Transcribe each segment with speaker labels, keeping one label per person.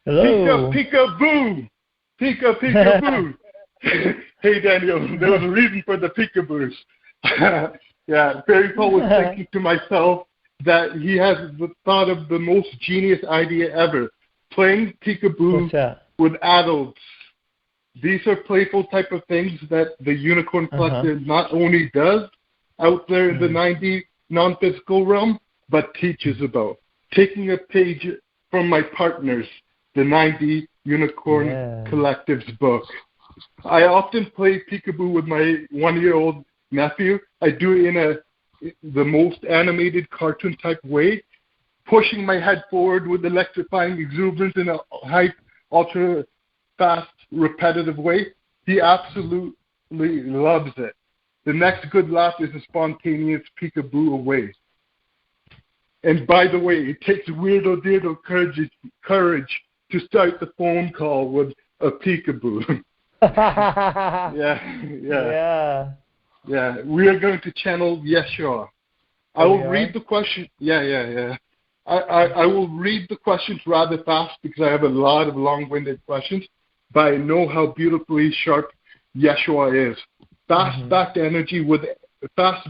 Speaker 1: Hello.
Speaker 2: Peekaboo! Peekaboo! Hey, Daniel, there was a reason for the peekaboos. Yeah, Barry Paul was thinking to myself that he has thought of the most genius idea ever, playing peekaboo with adults. These are playful type of things that the Unicorn Collective not only does out there in the 90 non-physical realm, but teaches about. Taking a page from my partners, the 90 Unicorn Collective's book. I often play peekaboo with my 1-year-old nephew. I do it in the most animated cartoon type way, pushing my head forward with electrifying exuberance in a high, ultra fast, repetitive way. He absolutely loves it. The next good laugh is a spontaneous peekaboo away. And by the way, it takes weirdo deardo courage to start the phone call with a peekaboo. Yeah. We are going to channel Yeshua. I will read the question. I will read the questions rather fast because I have a lot of long-winded questions, but I know how beautifully sharp Yeshua is. Fast-backed energy with the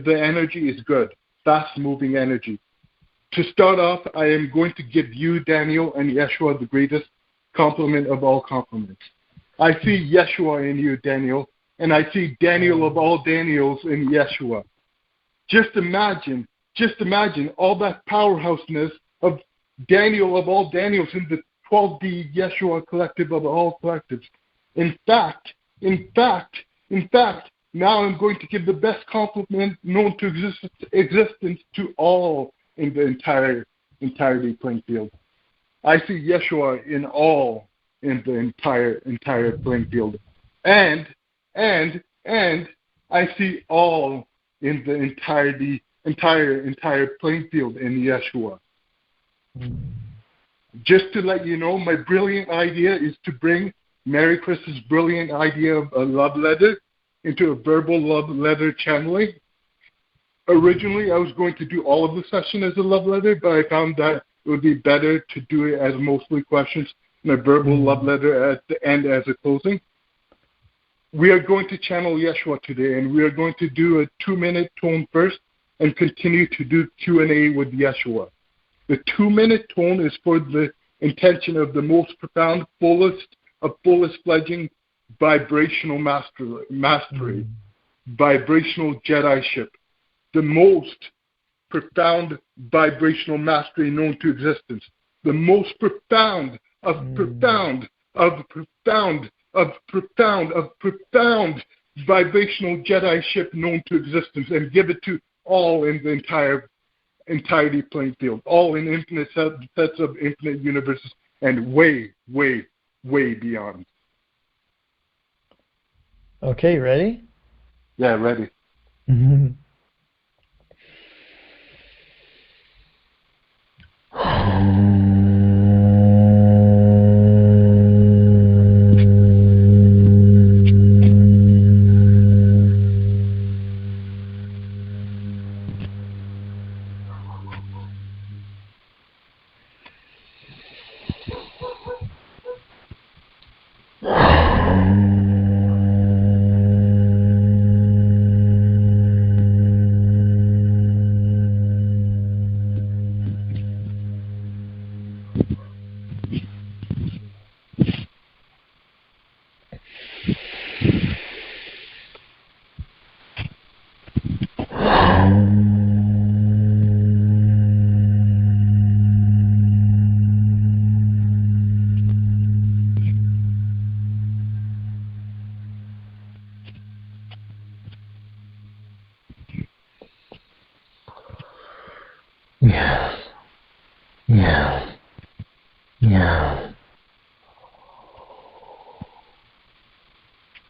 Speaker 2: energy is good. Fast-moving energy. To start off, I am going to give you, Daniel, and Yeshua the greatest compliment of all compliments. I see Yeshua in you, Daniel, and I see Daniel of all Daniels in Yeshua. Just imagine all that powerhouseness of Daniel of all Daniels in the 12D Yeshua collective of all collectives. In fact, now I'm going to give the best compliment known to existence to all in the entirety playing field. I see Yeshua in all in the entire playing field. And I see all in the entire playing field in Yeshua. Just to let you know, my brilliant idea is to bring Mary Chris's brilliant idea of a love letter into a verbal love letter channeling. Originally, I was going to do all of the session as a love letter, but I found that it would be better to do it as mostly questions and a verbal love letter at the end as a closing. We are going to channel Yeshua today, and we are going to do a 2-minute tone first and continue to do Q&A with Yeshua. The 2-minute tone is for the intention of the most profound, fullest fledging vibrational mastery, vibrational Jedi-ship, the most profound vibrational mastery known to existence, the most profound of profound vibrational Jedi-ship known to existence, and give it to all in the entirety playing field, all in infinite sets of infinite universes, and way beyond.
Speaker 1: Okay, ready?
Speaker 2: Yeah, ready.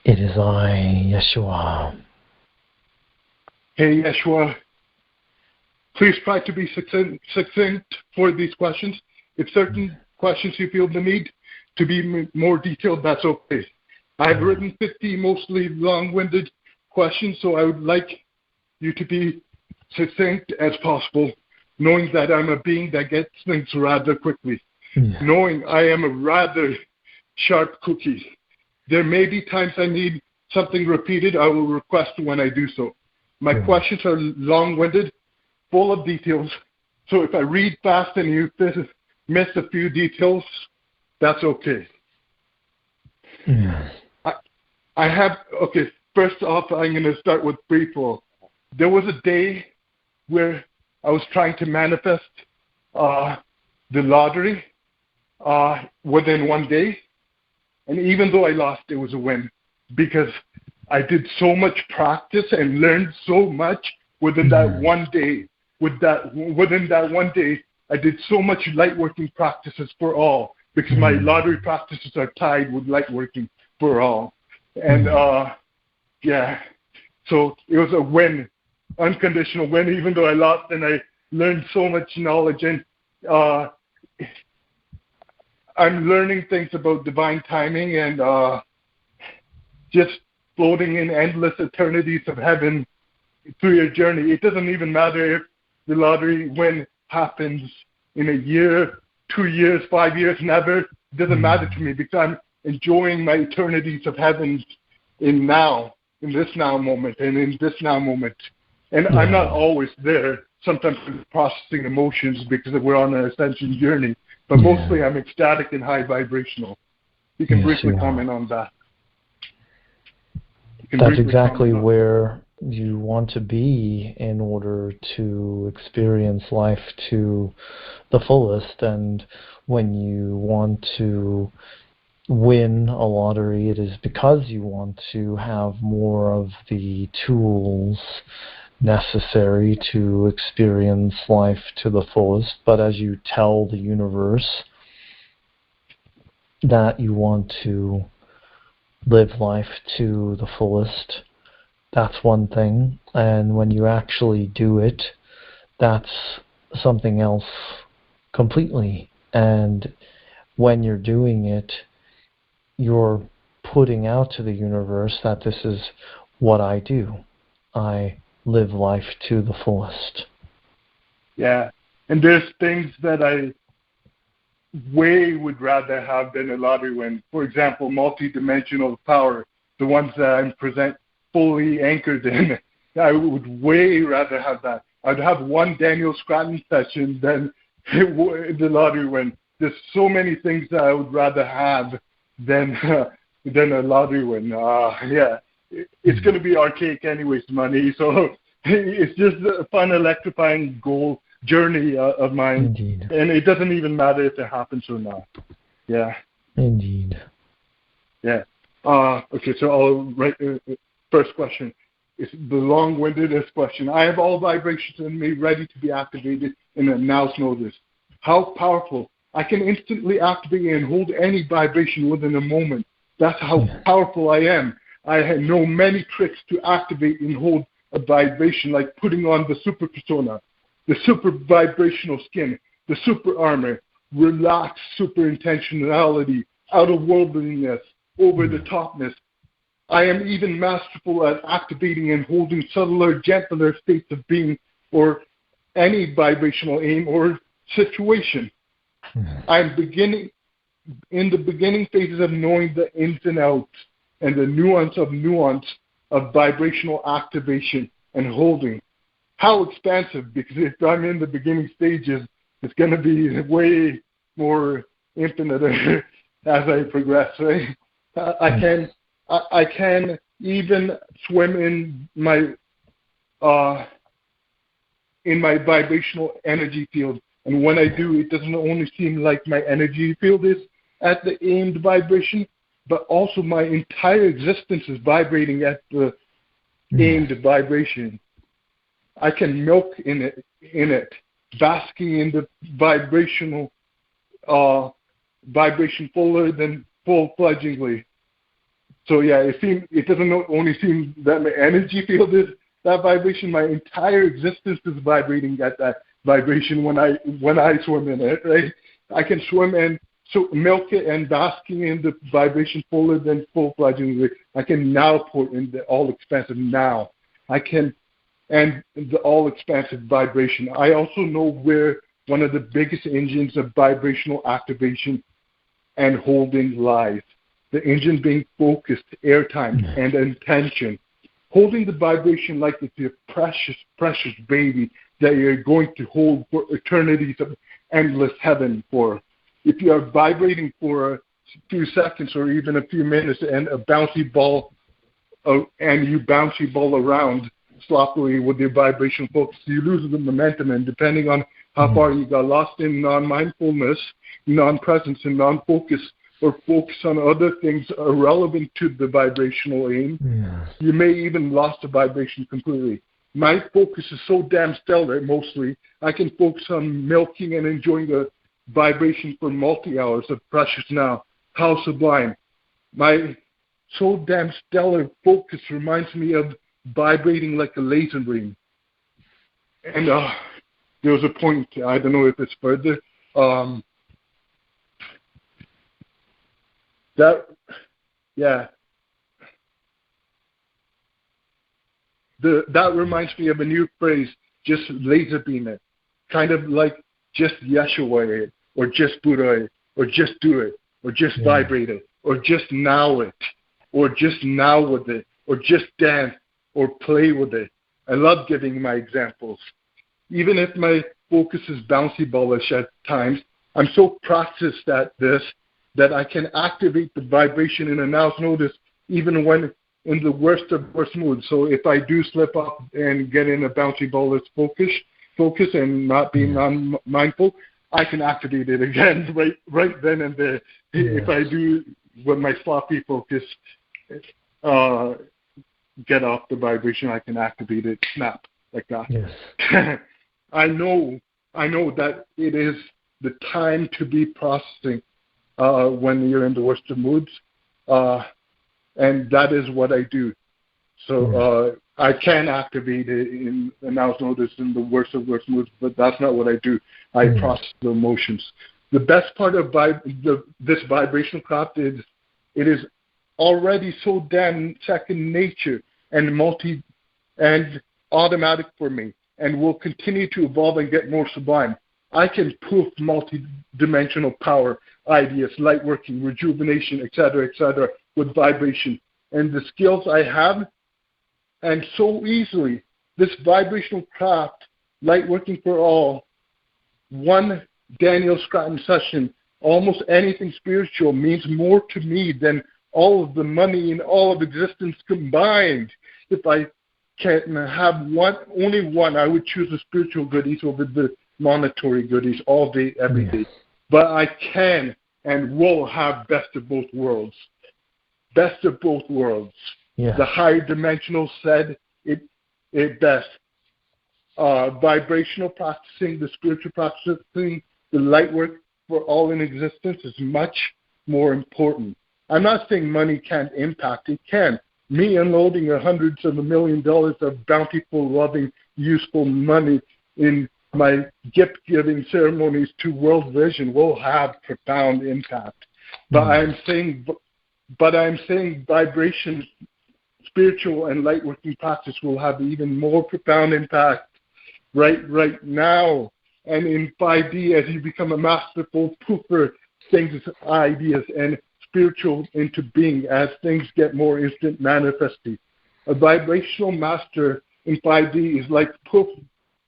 Speaker 1: It is I, Yeshua.
Speaker 2: Hey, Yeshua. Please try to be succinct for these questions. If certain questions you feel the need to be more detailed, that's okay. I've written 50 mostly long-winded questions, so I would like you to be succinct as possible, knowing that I'm a being that gets things rather quickly. knowing I am a rather sharp cookie. There may be times I need something repeated. I will request when I do so. My questions are long-winded, full of details. So if I read fast and you miss a few details, that's okay. First off, I'm going to start with briefly. There was a day where I was trying to manifest the lottery within one day. And even though I lost, it was a win because I did so much practice and learned so much within that one day. Within that one day, I did so much light working practices for all because my lottery practices are tied with light working for all. And so it was a win, unconditional win, even though I lost and I learned so much knowledge. And I'm learning things about divine timing and just floating in endless eternities of heaven through your journey. It doesn't even matter if the lottery win happens in a year, 2 years, 5 years, never. It doesn't matter to me because I'm enjoying my eternities of heaven in this now moment and in this now moment. And I'm not always there. Sometimes I'm processing emotions because we're on an ascension journey. But mostly I'm ecstatic and high vibrational. You can briefly comment on that.
Speaker 1: That's exactly where you want to be in order to experience life to the fullest. And when you want to win a lottery, it is because you want to have more of the tools necessary to experience life to the fullest. But as you tell the universe that you want to live life to the fullest, that's one thing. And when you actually do it, that's something else completely. And when you're doing it, you're putting out to the universe that this is what I do. I live life to the fullest.
Speaker 2: Yeah, and there's things that I way would rather have than a lottery win. For example, multi-dimensional power, the ones that I'm present fully anchored in. I would way rather have that. I'd have one Daniel Scranton session than the lottery win. There's so many things that I would rather have than a lottery win. It's going to be archaic anyways, money. So it's just a fun, electrifying goal journey of mine.
Speaker 1: Indeed.
Speaker 2: And it doesn't even matter if it happens or not. Yeah.
Speaker 1: Indeed.
Speaker 2: Yeah. Okay, so I'll write first question. It's the long-windedest question. I have all vibrations in me ready to be activated in a now's notice. How powerful. I can instantly activate and hold any vibration within a moment. That's how powerful I am. I know many tricks to activate and hold a vibration, like putting on the super persona, the super vibrational skin, the super armor, relaxed super intentionality, out of worldiness, over the topness. I am even masterful at activating and holding subtler, gentler states of being or any vibrational aim or situation. I'm in the beginning phases of knowing the ins and outs and the nuance of vibrational activation and holding. How expansive, because if I'm in the beginning stages, it's going to be way more infinite as I progress. Right? I can even swim in my vibrational energy field. And when I do, it doesn't only seem like my energy field is at the aimed vibration, but also my entire existence is vibrating at the aimed vibration. I can milk in it, basking in the vibrational vibration fuller than full-fledgingly. So yeah, it doesn't only seem that my energy field is that vibration. My entire existence is vibrating at that vibration when I swim in it. Right? I can swim and so milk it and basking in the vibration fuller than full-fledgingly. I can now put in the all-expansive now. I can and the all-expansive vibration. I also know where one of the biggest engines of vibrational activation and holding life. The engine being focused, airtime, and intention. Holding the vibration like it's your precious, precious baby that you're going to hold for eternities of endless heaven for. If you are vibrating for a few seconds or even a few minutes and a bouncy ball, and you bouncy ball around sloppily with your vibration focus, you lose the momentum, and depending on how far you got lost in non-mindfulness, non-presence, and non-focus, or focus on other things irrelevant to the vibrational aim, you may even lost the vibration completely. My focus is so damn stellar, mostly, I can focus on milking and enjoying the vibration for multi-hours of precious now. How sublime. My so damn stellar focus reminds me of vibrating like a laser beam. And there was a point, I don't know if it's further, that reminds me of a new phrase, just laser beam it. Kind of like just Yeshua it, or just Buddha it, or just do it, or just vibrate it, or just now it, or just now with it, or just dance, or play with it. I love giving my examples. Even if my focus is bouncy ballish at times, I'm so practiced at this that I can activate the vibration in a now's notice even when in the worst of worst moods. So if I do slip up and get in a bouncy ballish focus and not being non-mindful, I can activate it again right then and there. If I do with my sloppy focus, get off the vibration, I can activate it, snap, like that. Yes. I know that it is the time to be processing when you're in the worst of moods, and that is what I do. So I can activate it in the now's notice in the worst of worst moods, but that's not what I do. I process the emotions. The best part of this vibrational craft is it is already so damn second nature and automatic for me, and will continue to evolve and get more sublime. I can POOF multi-dimensional power, ideas, light working, rejuvenation, etc., with vibration. And the skills I have, and so easily, this vibrational craft, light working for all, one Daniel Scranton Session, almost anything spiritual means more to me than all of the money in all of existence combined. If I can have only one, I would choose the spiritual goodies over the monetary goodies all day, every day. But I can and will have best of both worlds. Best of both worlds. Yeah. The higher dimensional said it best. Vibrational practicing, the spiritual practicing, the light work for all in existence is much more important. I'm not saying money can't impact. It can. Me unloading hundreds of $1 million of bountiful, loving, useful money in my gift-giving ceremonies to world vision will have profound impact. But I'm saying vibration, spiritual and light working practice will have even more profound impact right now. And in 5D, as you become a masterful poofer, things, ideas, and spiritual into being as things get more instant manifesting. A vibrational master in 5D is like poof,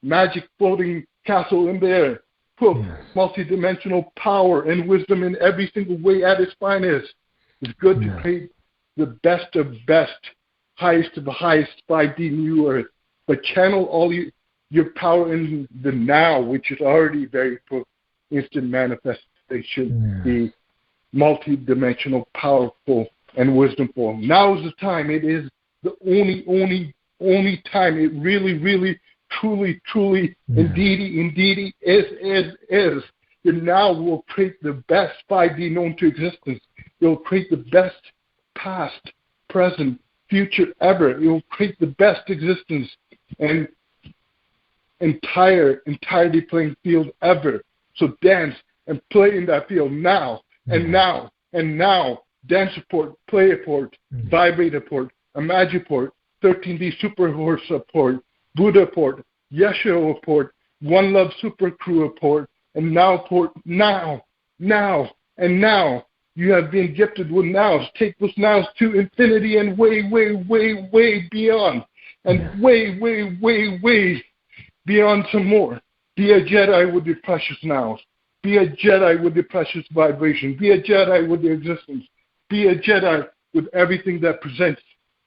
Speaker 2: magic floating castle in the air. Poof, multidimensional power and wisdom in every single way at its finest. It's good to create the best of best, highest of the highest 5D new earth, but channel all your power in the now, which is already very instant manifestation, the multi-dimensional, powerful, and wisdomful. Now is the time. It is the only time. It really, truly, indeedy is. And now will create the best 5D known to existence. It will create the best past, present, future ever. It will create the best existence and entirety playing field ever. So dance and play in that field now. And now, DANCE-APORT, PLAY-APORT, VIBRATE-APORT, IMAGI-PORT, 13D super-horse-APORT, BUDDHA-APORT, YESHUA-APORT, ONE-LOVE-SUPER-CREW-APORT, and NOW-APORT, now, and now. You have been gifted with nows. Take those nows to infinity and way, way, way, way beyond. And way, way, way, way beyond some more. Be a Jedi with your precious nows. Be a Jedi with your precious vibration. Be a Jedi with your existence. Be a Jedi with everything that presents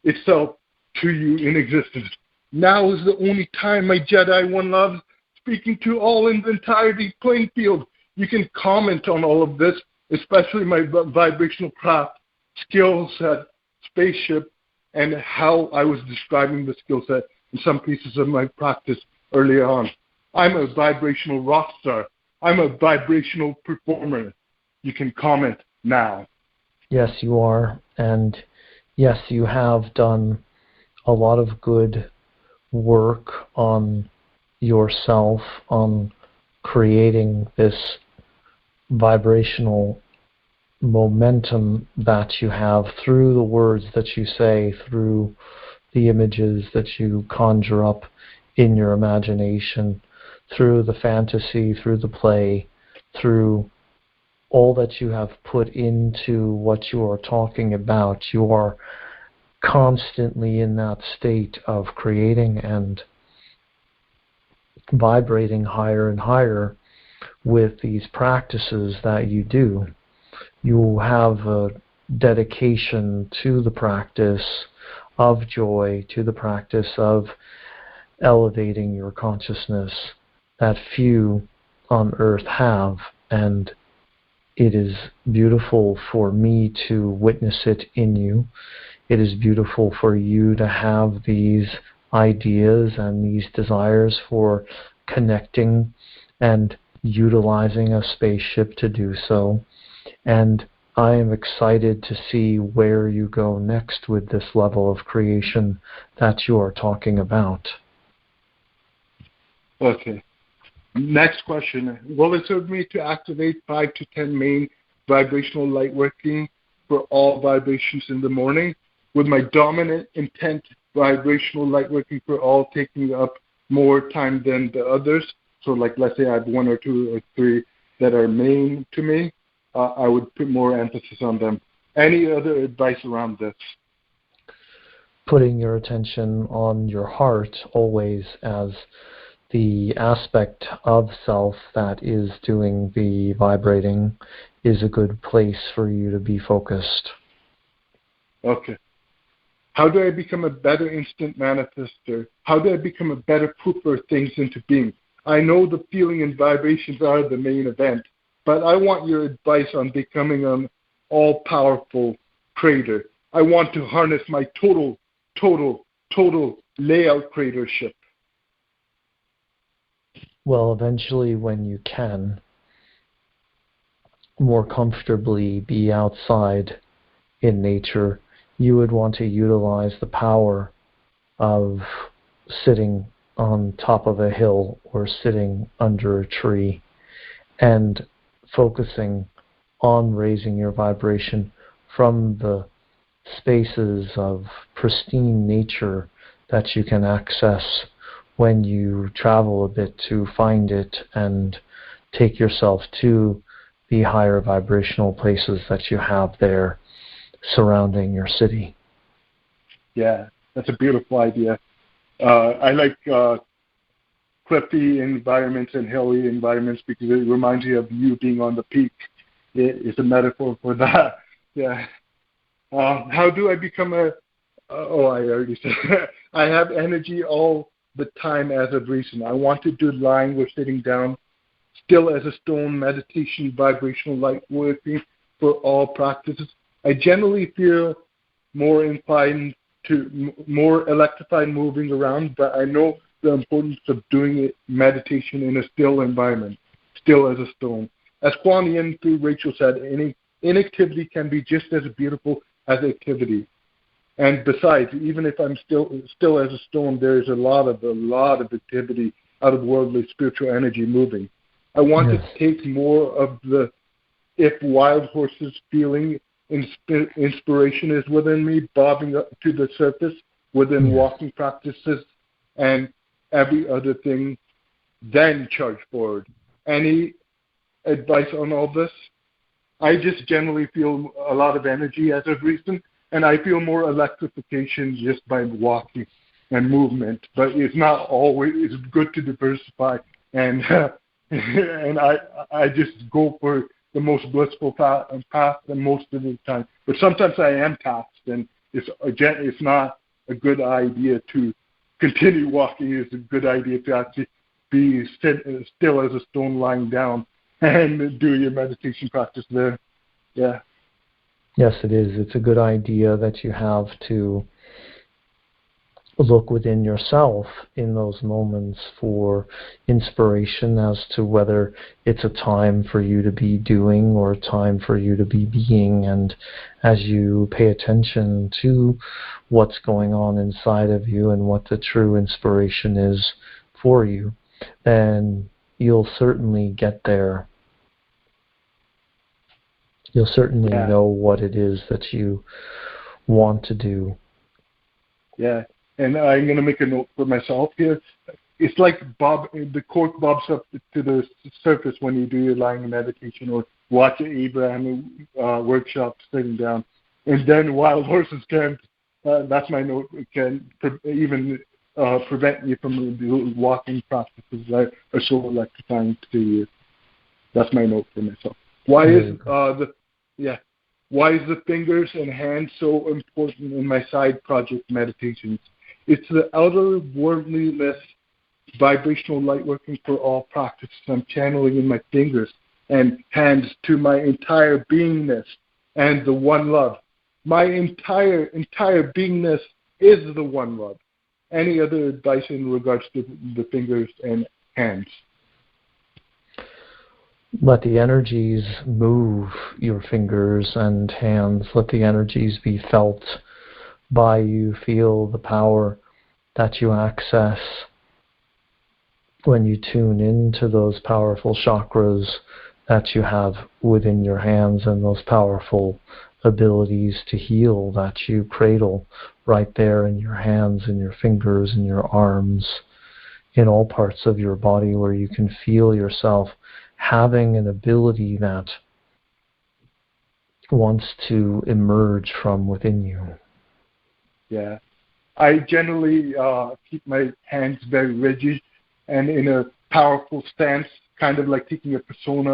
Speaker 2: itself to you in existence. Now is the only time, my Jedi One Love, speaking to all in the entirety playing field. You can comment on all of this, especially my vibrational craft, skill set, spaceship, and how I was describing the skill set in some pieces of my practice earlier on. I'm a vibrational rock star. I'm a vibrational performer. You can comment now.
Speaker 1: Yes, you are. And yes, you have done a lot of good work on yourself, on creating this vibrational momentum that you have through the words that you say, through the images that you conjure up in your imagination, through the fantasy, through the play, through all that you have put into what you are talking about. You are constantly in that state of creating and vibrating higher and higher with these practices that you do. You have a dedication to the practice of joy, to the practice of elevating your consciousness that few on earth have, and it is beautiful for me to witness it in you. It is beautiful for you to have these ideas and these desires for connecting and utilizing a spaceship to do so. And I am excited to see where you go next with this level of creation that you are talking about.
Speaker 2: Okay. Next question. Will it serve me to activate 5 to 10 main vibrational light working for all vibrations in the morning, with my dominant intent vibrational light working for all taking up more time than the others? So like, let's say I have 1 or 2 or 3 that are main to me. I would put more emphasis on them. Any other advice around this?
Speaker 1: Putting your attention on your heart always as the aspect of self that is doing the vibrating is a good place for you to be focused.
Speaker 2: Okay. How do I become a better instant manifester? How do I become a better poofer of things into being? I know the feeling and vibrations are the main event, but I want your advice on becoming an all-powerful creator. I want to harness my total layout creatorship.
Speaker 1: Well, eventually when you can more comfortably be outside in nature, you would want to utilize the power of sitting on top of a hill or sitting under a tree and focusing on raising your vibration from the spaces of pristine nature that you can access when you travel a bit to find it and take yourself to the higher vibrational places that you have there surrounding your city.
Speaker 2: Yeah, that's a beautiful idea. I like cliffy environments and hilly environments because it reminds you of you being on the peak. It's a metaphor for that. Yeah. How do I become I already said I have energy all the time as of recent. I want to do lying or sitting down, still as a stone, meditation, vibrational light working for all practices. I generally feel more inclined to more electrified moving around, but I know the importance of doing it meditation in a still environment, still as a stone. As Kuan Yin through Rachel said, inactivity can be just as beautiful as activity. And besides, even if I'm still as a stone, there is a lot of activity out of worldly spiritual energy moving. I want to take more of the if wild horses feeling inspiration is within me, bobbing up to the surface within walking practices and every other thing then charge forward. Any advice on all this? I just generally feel a lot of energy as of recent, and I feel more electrification just by walking and movement. But it's not always. It's good to diversify, and and I just go for the most blissful path and most of the time. But sometimes I am taxed, and it's not a good idea to continue walking. It's a good idea to actually be still as a stone lying down and do your meditation practice there. Yeah.
Speaker 1: Yes, it is. It's a good idea that you have to look within yourself in those moments for inspiration as to whether it's a time for you to be doing or a time for you to be being. And as you pay attention to what's going on inside of you and what the true inspiration is for you, then you'll certainly get there. You'll certainly know what it is that you want to do.
Speaker 2: Yeah. And I'm going to make a note for myself here. It's like the cork bobs up to the surface when you do your lying meditation or watch an Abraham workshop sitting down. And then wild horses can't, that's my note, can even prevent you from the walking practices that are so electrifying to you. That's my note for myself. Why is the fingers and hands so important in my side project meditations? It's the outer worldliness, vibrational light working for all practices I'm channeling in my fingers and hands to my entire beingness and the one love. My entire beingness is the one love. Any other advice in regards to the fingers and hands?
Speaker 1: Let the energies move your fingers and hands. Let the energies be felt by you. Feel the power that you access when you tune into those powerful chakras that you have within your hands and those powerful abilities to heal that you cradle right there in your hands and your fingers and your arms, in all parts of your body where you can feel yourself having an ability that wants to emerge from within you.
Speaker 2: Yeah. I generally keep my hands very rigid and in a powerful stance, kind of like taking a persona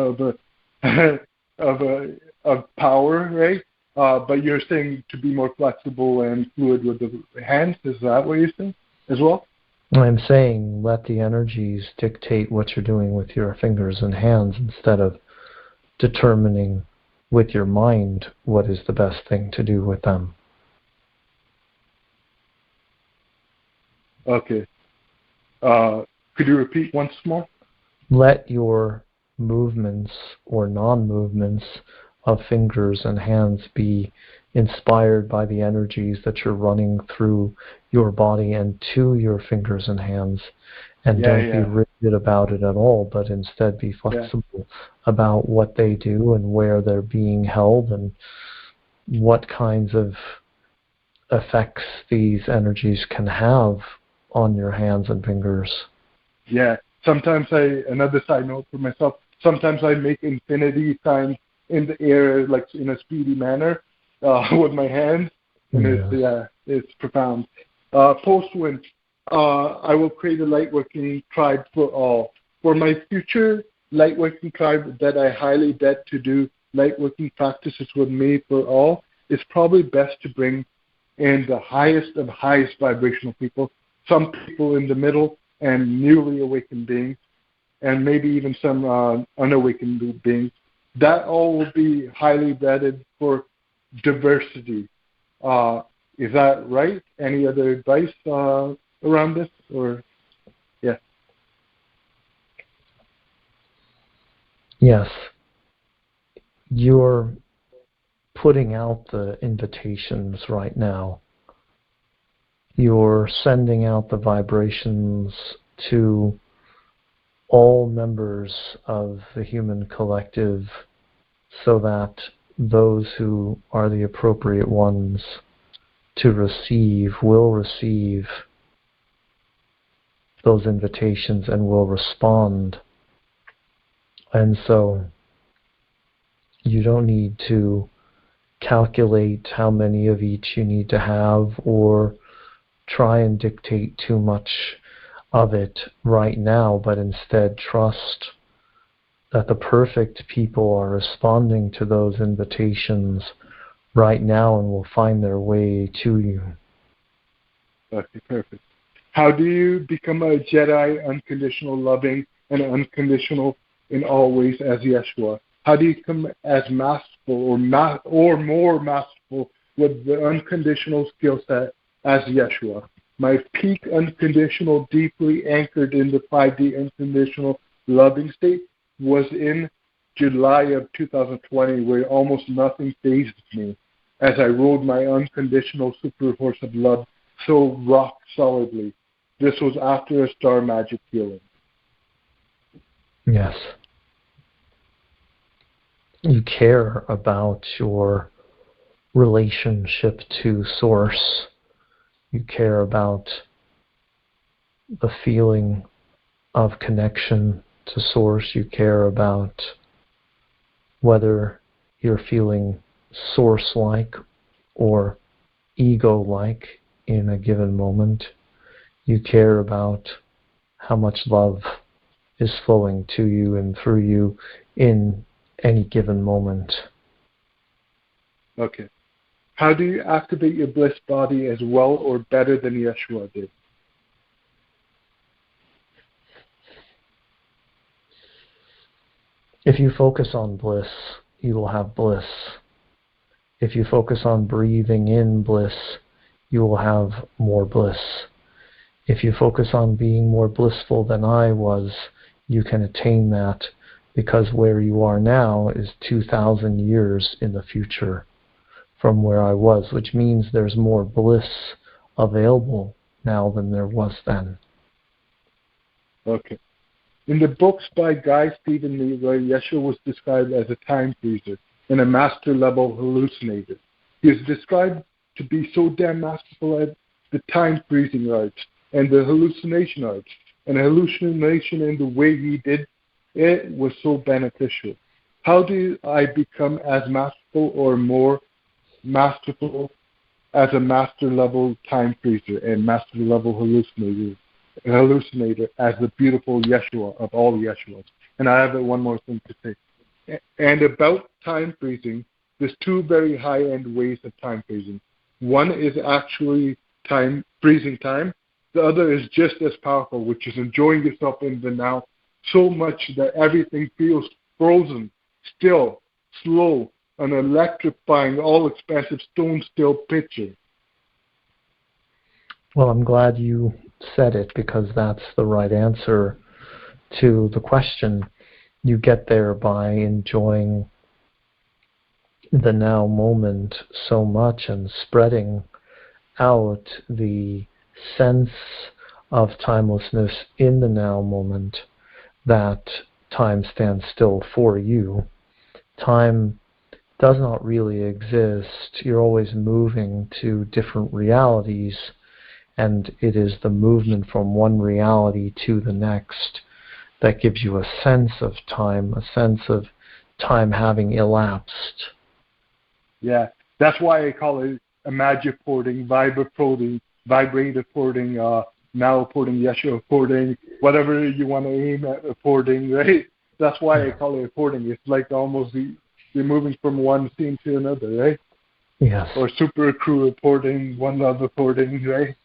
Speaker 2: of power, right? But you're saying to be more flexible and fluid with the hands. Is that what you're saying as well?
Speaker 1: I'm saying let the energies dictate what you're doing with your fingers and hands instead of determining with your mind what is the best thing to do with them.
Speaker 2: Okay. Could you repeat once more?
Speaker 1: Let your movements or non-movements of fingers and hands be inspired by the energies that you're running through your body and to your fingers and hands. And don't be rigid about it at all, but instead be flexible about what they do and where they're being held and what kinds of effects these energies can have on your hands and fingers.
Speaker 2: Yeah. Sometimes another side note for myself, sometimes I make infinity signs in the air, like in a speedy manner, with my hands. And it's profound. Post-win, I will create a lightworking tribe for all. For my future lightworking tribe that I highly bet to do lightworking practices with me for all, it's probably best to bring in the highest of highest vibrational people, some people in the middle, and newly awakened beings, and maybe even some unawakened beings. That all will be highly vetted for diversity. Is that right? Any other advice around this? Or
Speaker 1: Yes. You're putting out the invitations right now. You're sending out the vibrations to all members of the human collective so that those who are the appropriate ones to receive will receive those invitations and will respond. And so you don't need to calculate how many of each you need to have or try and dictate too much of it right now, but instead trust that the perfect people are responding to those invitations right now and will find their way to you.
Speaker 2: Okay, perfect. How do you become a Jedi, unconditional loving and unconditional in all ways as Yeshua? How do you become as masterful or more masterful with the unconditional skill set as Yeshua? My peak unconditional, deeply anchored in the 5D unconditional loving state was in July of 2020, where almost nothing fazed me as I rode my unconditional super horse of love so rock solidly. This was after a star magic healing.
Speaker 1: Yes. You care about your relationship to Source. You care about the feeling of connection to Source. You care about whether you're feeling Source-like or ego-like in a given moment. You care about how much love is flowing to you and through you in any given moment.
Speaker 2: Okay. How do you activate your bliss body as well or better than Yeshua did?
Speaker 1: If you focus on bliss, you will have bliss. If you focus on breathing in bliss, you will have more bliss. If you focus on being more blissful than I was, you can attain that, because where you are now is 2,000 years in the future from where I was, which means there's more bliss available now than there was then.
Speaker 2: Okay. In the books by Guy Stephen Leroy, Yeshua was described as a time freezer and a master-level hallucinator. He is described to be so damn masterful at the time-freezing arts and the hallucination arts, and hallucination in the way he did it was so beneficial. How do I become as masterful or more masterful as a master-level time freezer and master-level hallucinator as the beautiful Yeshua of all Yeshuas? And I have one more thing to say. And about time freezing, there's two very high-end ways of time freezing. One is actually time freezing time. The other is just as powerful, which is enjoying yourself in the now so much that everything feels frozen, still, slow, an electrifying, all-expansive, stone-still picture.
Speaker 1: Well, I'm glad you said it, because that's the right answer to the question. You get there by enjoying the now moment so much and spreading out the sense of timelessness in the now moment that time stands still for you. Time does not really exist. You're always moving to different realities, and it is the movement from one reality to the next that gives you a sense of time having elapsed.
Speaker 2: Yeah, that's why I call it IMAGI-PORTing, VIBRATE-APORTing, NOW-APORTing, YESHUA-APORTing, whatever you want to aim at apporting, right? That's why I call it apporting. It's like almost you're moving from one scene to another, right?
Speaker 1: Yes.
Speaker 2: Or super-crew-apporting, ONE-LOVE-SUPER-CREW-APORT, right?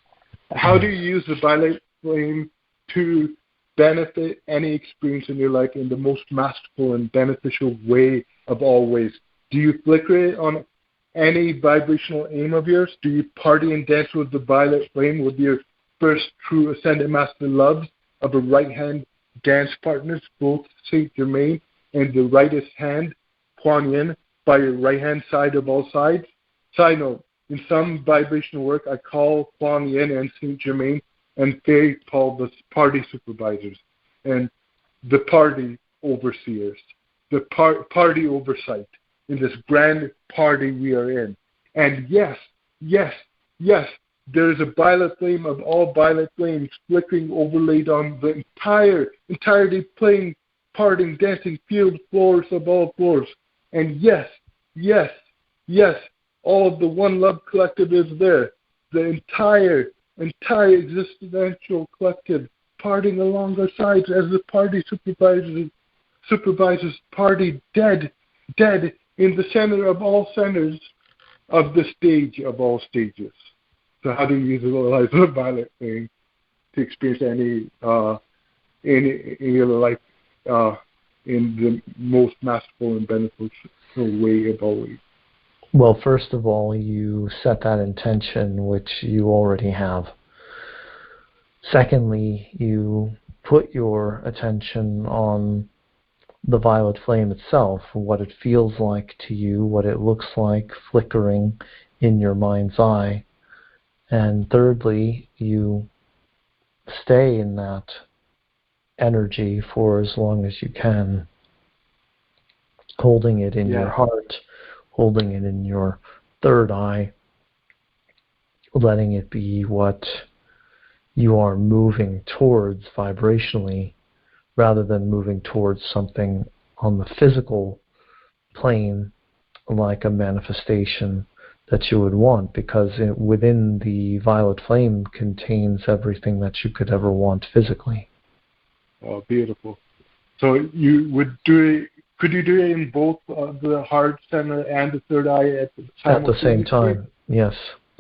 Speaker 2: How do you use the violet flame to benefit any experience in your life in the most masterful and beneficial way of all ways? Do you flicker it on any vibrational aim of yours? Do you party and dance with the violet flame with your first true Ascended Master loves of a right-hand dance partners, both Saint Germain and the rightest hand, Kuan Yin, by your right-hand side of all sides? Side note, in some vibrational work, I call Kuan Yin and Saint Germain and Faye called the party supervisors and the party overseers, the party oversight in this grand party we are in. And yes, there is a violet flame of all violet flames flickering overlaid on the entirety playing, parting, dancing field floors of all floors. And yes, yes, yes, all of the One Love Collective is there. The entire existential collective parting along our sides as the party supervises party dead in the center of all centers of the stage of all stages. So how do you utilize the violet thing to experience any life in the most masterful and beneficial way of always?
Speaker 1: Well, first of all, you set that intention, which you already have. Secondly, you put your attention on the violet flame itself, what it feels like to you, what it looks like flickering in your mind's eye. And thirdly, you stay in that energy for as long as you can, holding it in your heart, holding it in your third eye, letting it be what you are moving towards vibrationally, rather than moving towards something on the physical plane like a manifestation that you would want, because within the violet flame contains everything that you could ever want physically.
Speaker 2: Oh, beautiful. So you would do it, could you do it in both the heart center and the third eye at
Speaker 1: the same time? Yes.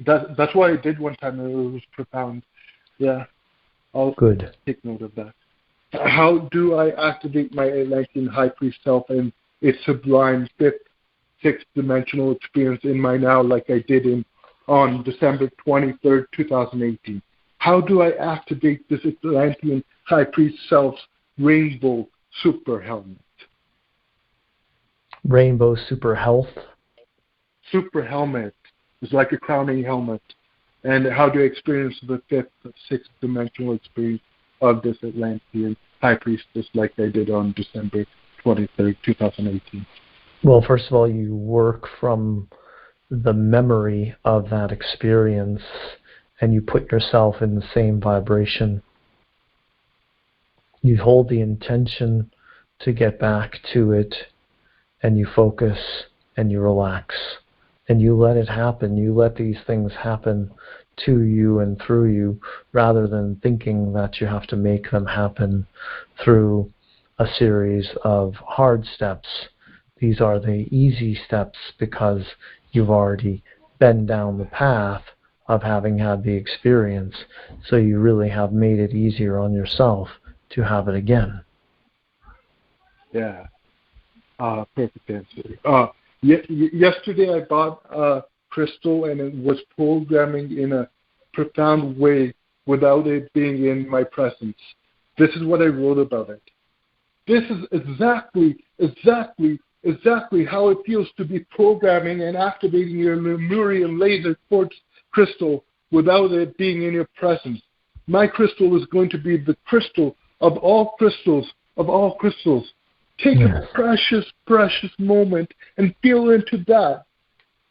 Speaker 2: That's what I did one time, and it was profound. Yeah. I'll take note of that. How do I activate my Atlantean High Priest self and its sublime sixth dimensional experience in my now, like I did on December 23rd, 2018? How do I activate this Atlantean High Priest self's rainbow super helmet?
Speaker 1: Rainbow super health?
Speaker 2: Super helmet is like a crowning helmet. And how do I experience the sixth dimensional experience of this Atlantean High Priestess like I did on December 23rd, 2018?
Speaker 1: Well, first of all, you work from the memory of that experience and you put yourself in the same vibration. You hold the intention to get back to it, and you focus and you relax and you let it happen. You let these things happen to you and through you, rather than thinking that you have to make them happen through a series of hard steps. These are the easy steps because you've already been down the path of having had the experience, so you really have made it easier on yourself to have it again.
Speaker 2: Yeah. Perfect answer. Yesterday I bought a crystal, and it was programming in a profound way without it being in my presence. This is what I wrote about it. This is exactly how it feels to be programming and activating your Lemurian laser quartz crystal without it being in your presence. My crystal is going to be the crystal of all crystals, Take a precious moment and feel into that.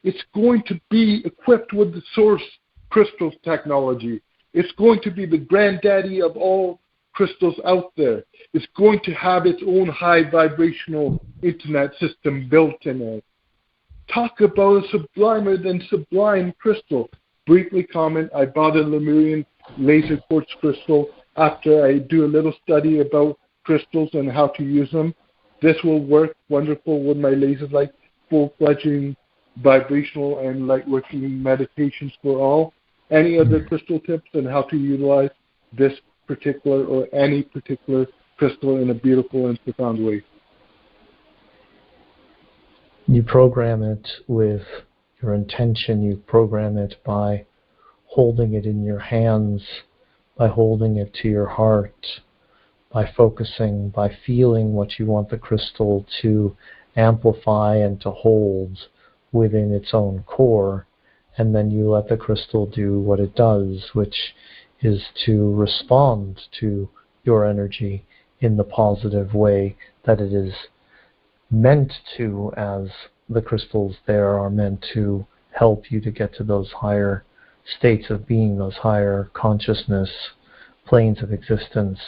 Speaker 2: It's going to be equipped with the source crystals technology. It's going to be the granddaddy of all crystals out there. It's going to have its own high vibrational internet system built in it. Talk about a sublimer than sublime crystal. Briefly comment, I bought a Lemurian laser quartz crystal after I do a little study about crystals and how to use them. This will work wonderful with my laser light, full-fledging vibrational and light-working meditations for all. Any other crystal tips on how to utilize this particular or any particular crystal in a beautiful and profound way?
Speaker 1: You program it with your intention. You program it by holding it in your hands, by holding it to your heart, by focusing, by feeling what you want the crystal to amplify and to hold within its own core. And then you let the crystal do what it does, which is to respond to your energy in the positive way that it is meant to, as the crystals there are meant to help you to get to those higher states of being, those higher consciousness planes of existence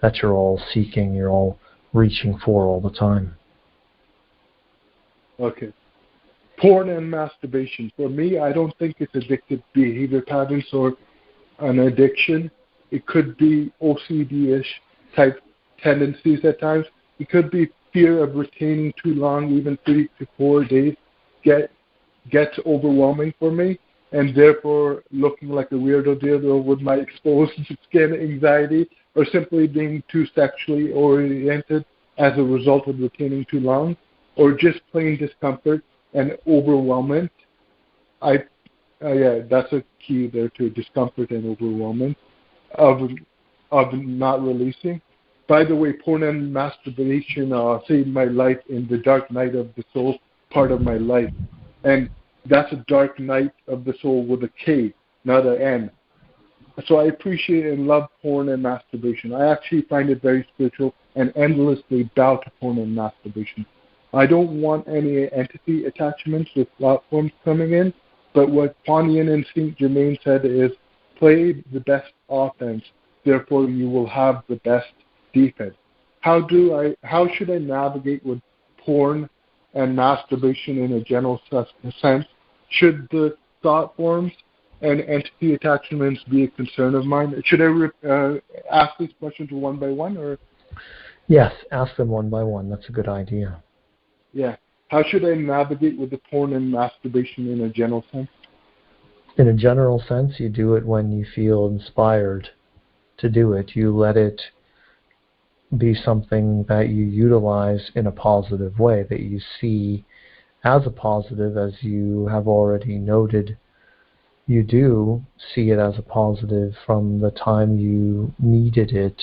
Speaker 1: that you're all seeking, you're all reaching for all the time.
Speaker 2: Okay. Porn and masturbation. For me, I don't think it's addictive behavior patterns or an addiction. It could be OCD-ish type tendencies at times. It could be fear of retaining too long, even 3 to 4 days, gets overwhelming for me, and therefore looking like a weirdo dildo with my exposed skin anxiety, or simply being too sexually oriented as a result of retaining too long, or just plain discomfort and overwhelmment. Yeah, that's a key there too, discomfort and overwhelmment of not releasing. By the way, porn and masturbation saved my life in the dark night of the soul part of my life. And that's a dark night of the soul with a K, not an N. So I appreciate and love porn and masturbation. I actually find it very spiritual and endlessly bow to porn and masturbation. I don't want any entity attachments with platforms coming in, but what Kuan Yin and Saint Germain said is, play the best offense, therefore you will have the best defense. How should I navigate with porn and masturbation in a general sense? Should the thought forms and entity attachments be a concern of mine? Should I ask these questions one by one, or?
Speaker 1: Yes, ask them one by one. That's a good idea.
Speaker 2: Yeah. How should I navigate with the porn and masturbation in a general sense?
Speaker 1: In a general sense, you do it when you feel inspired to do it. You let it be something that you utilize in a positive way, that you see as a positive, as you have already noted. You do see it as a positive from the time you needed it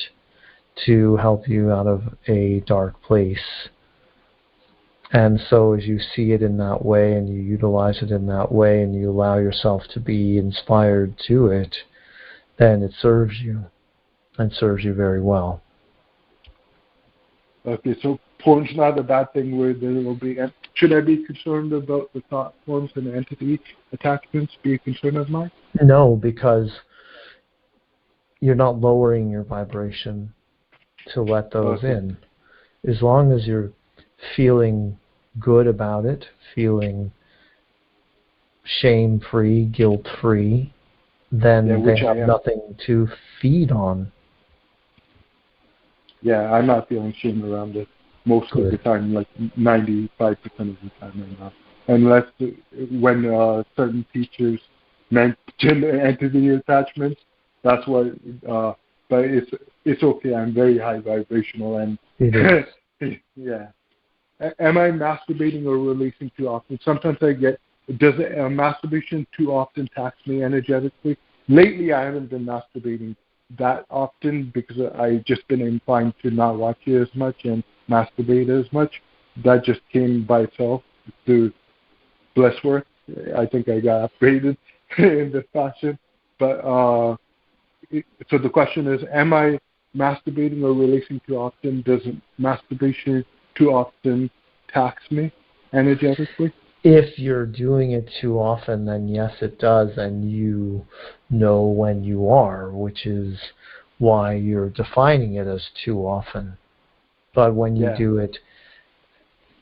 Speaker 1: to help you out of a dark place. And so as you see it in that way and you utilize it in that way and you allow yourself to be inspired to it, then it serves you and serves you very well.
Speaker 2: Okay, so porn's not a bad thing where there will be... Should I be concerned about the thought forms and entity attachments be a concern of mine?
Speaker 1: No, because you're not lowering your vibration to let those in. As long as you're feeling good about it, feeling shame-free, guilt-free, then they have nothing to feed on.
Speaker 2: Yeah, I'm not feeling shame around it most of the time, like 95% of the time right now. Unless when certain teachers mention entity attachments, that's what, but it's okay. I'm very high vibrational and yeah. Am I masturbating or releasing too often? Sometimes I get, does masturbation too often tax me energetically? Lately, I haven't been masturbating that often because I've just been inclined to not watch it as much and masturbate as much. That just came by itself through bliss work. I think I got upgraded in this fashion. But so the question is, am I masturbating or releasing too often? Does masturbation too often tax me energetically?
Speaker 1: If you're doing it too often, then yes, it does, and you know when you are, which is why you're defining it as too often. But when you do it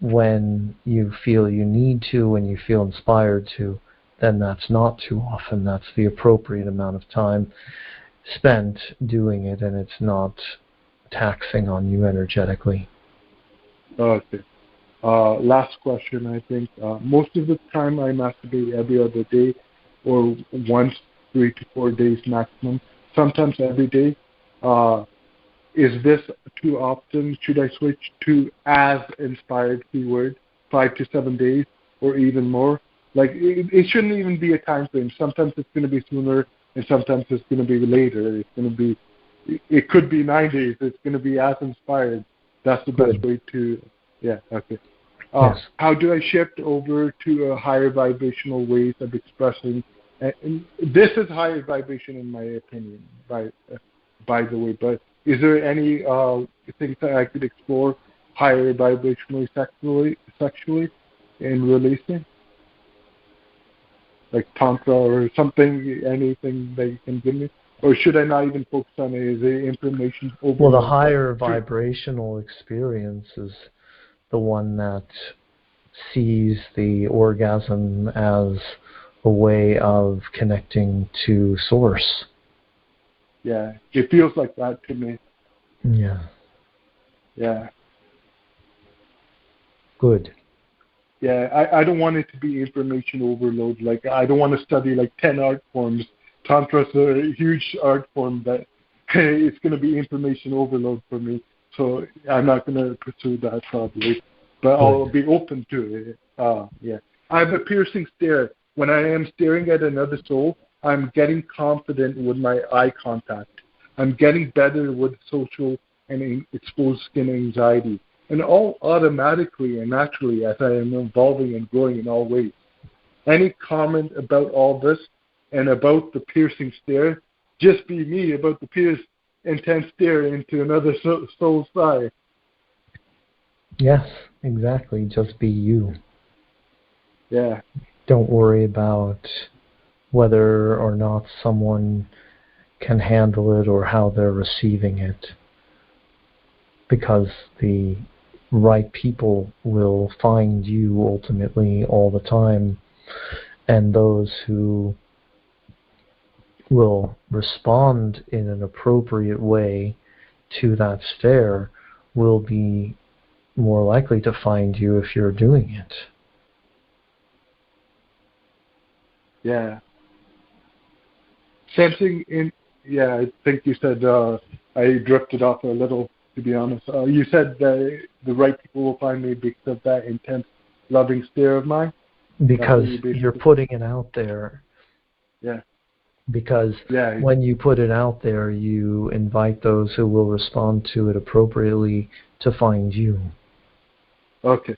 Speaker 1: when you feel you need to, when you feel inspired to, then that's not too often. That's the appropriate amount of time spent doing it, and it's not taxing on you energetically.
Speaker 2: Okay. Last question, I think. Most of the time I masturbate every other day or once 3 to 4 days maximum, sometimes every day. Is this too often? Should I switch to as inspired keyword, 5 to 7 days or even more? Like it shouldn't even be a time frame. Sometimes it's going to be sooner and sometimes it's going to be later. It's going to be, it could be 9 days. It's going to be as inspired. That's the best way to, yeah, okay.
Speaker 1: Yes.
Speaker 2: How do I shift over to a higher vibrational ways of expressing? And this is higher vibration in my opinion, by the way. But is there any things that I could explore higher vibrationally sexually in releasing? like Tantra or something, anything that you can give me? Or should I not even focus on it? Is it information overload?
Speaker 1: Well, the higher vibrational experience is the one that sees the orgasm as a way of connecting to Source.
Speaker 2: Yeah, it feels like that to me.
Speaker 1: Yeah.
Speaker 2: Yeah.
Speaker 1: Good.
Speaker 2: Yeah, I don't want it to be information overload. Like, I don't want to study like 10 art forms. Tantra's a huge art form that it's going to be information overload for me. So I'm not going to pursue that probably. But I'll be open to it. Yeah. I have a piercing stare. When I am staring at another soul, I'm getting confident with my eye contact. I'm getting better with social and exposed skin anxiety. And all automatically and naturally as I am evolving and growing in all ways. Any comment about all this and about the piercing stare, just be me about the intense stare into another soul's eye.
Speaker 1: Yes, exactly. Just be you.
Speaker 2: Yeah.
Speaker 1: Don't worry about whether or not someone can handle it or how they're receiving it. Because the right people will find you ultimately all the time, and those who will respond in an appropriate way to that stare will be more likely to find you if you're doing it.
Speaker 2: Yeah. Sensing in, yeah, I think you said, I drifted off a little, to be honest. You said that the right people will find me because of that intense, loving stare of mine?
Speaker 1: Because you're putting it out there.
Speaker 2: Yeah.
Speaker 1: Because when you put it out there, you invite those who will respond to it appropriately to find you.
Speaker 2: Okay.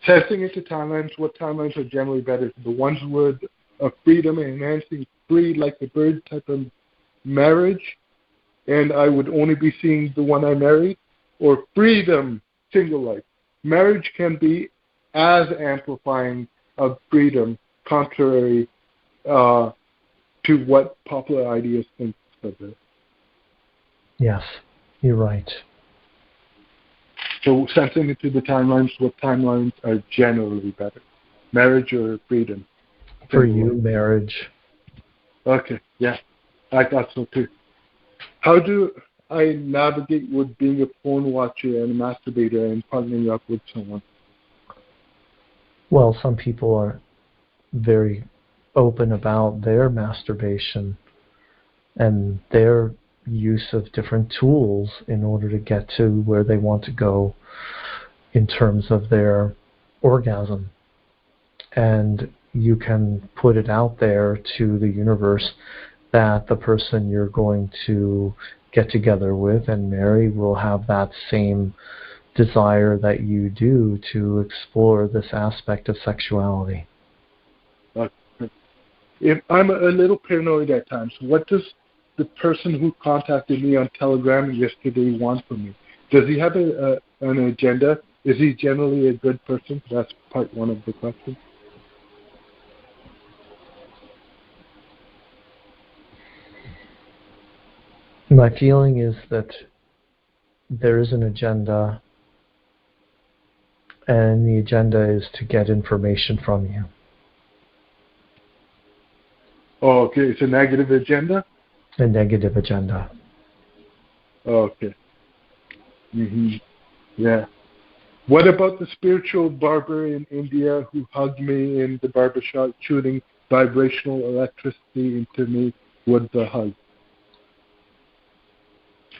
Speaker 2: Sensing into timelines, what timelines are generally better? The ones with a freedom and enhancing free like the bird type of marriage, and I would only be seeing the one I married, or freedom, single life. Marriage can be as amplifying of freedom, contrary to what popular ideas think of it.
Speaker 1: Yes, you're right.
Speaker 2: So sensing into the timelines, what timelines are generally better? Marriage or freedom?
Speaker 1: For you, marriage.
Speaker 2: Okay, yeah. I thought so too. How do I navigate with being a porn watcher and a masturbator and partnering up with someone?
Speaker 1: Well, some people are very open about their masturbation and their use of different tools in order to get to where they want to go in terms of their orgasm. And you can put it out there to the universe that the person you're going to get together with and marry will have that same desire that you do to explore this aspect of sexuality.
Speaker 2: If I'm a little paranoid at times, what does the person who contacted me on Telegram yesterday want from me? Does he have an agenda? Is he generally a good person? That's part one of the question.
Speaker 1: My feeling is that there is an agenda, and the agenda is to get information from you.
Speaker 2: Oh, okay. It's a negative agenda?
Speaker 1: A negative agenda.
Speaker 2: Oh, okay. Yeah. What about the spiritual barber in India who hugged me in the barbershop, shooting vibrational electricity into me with the hug?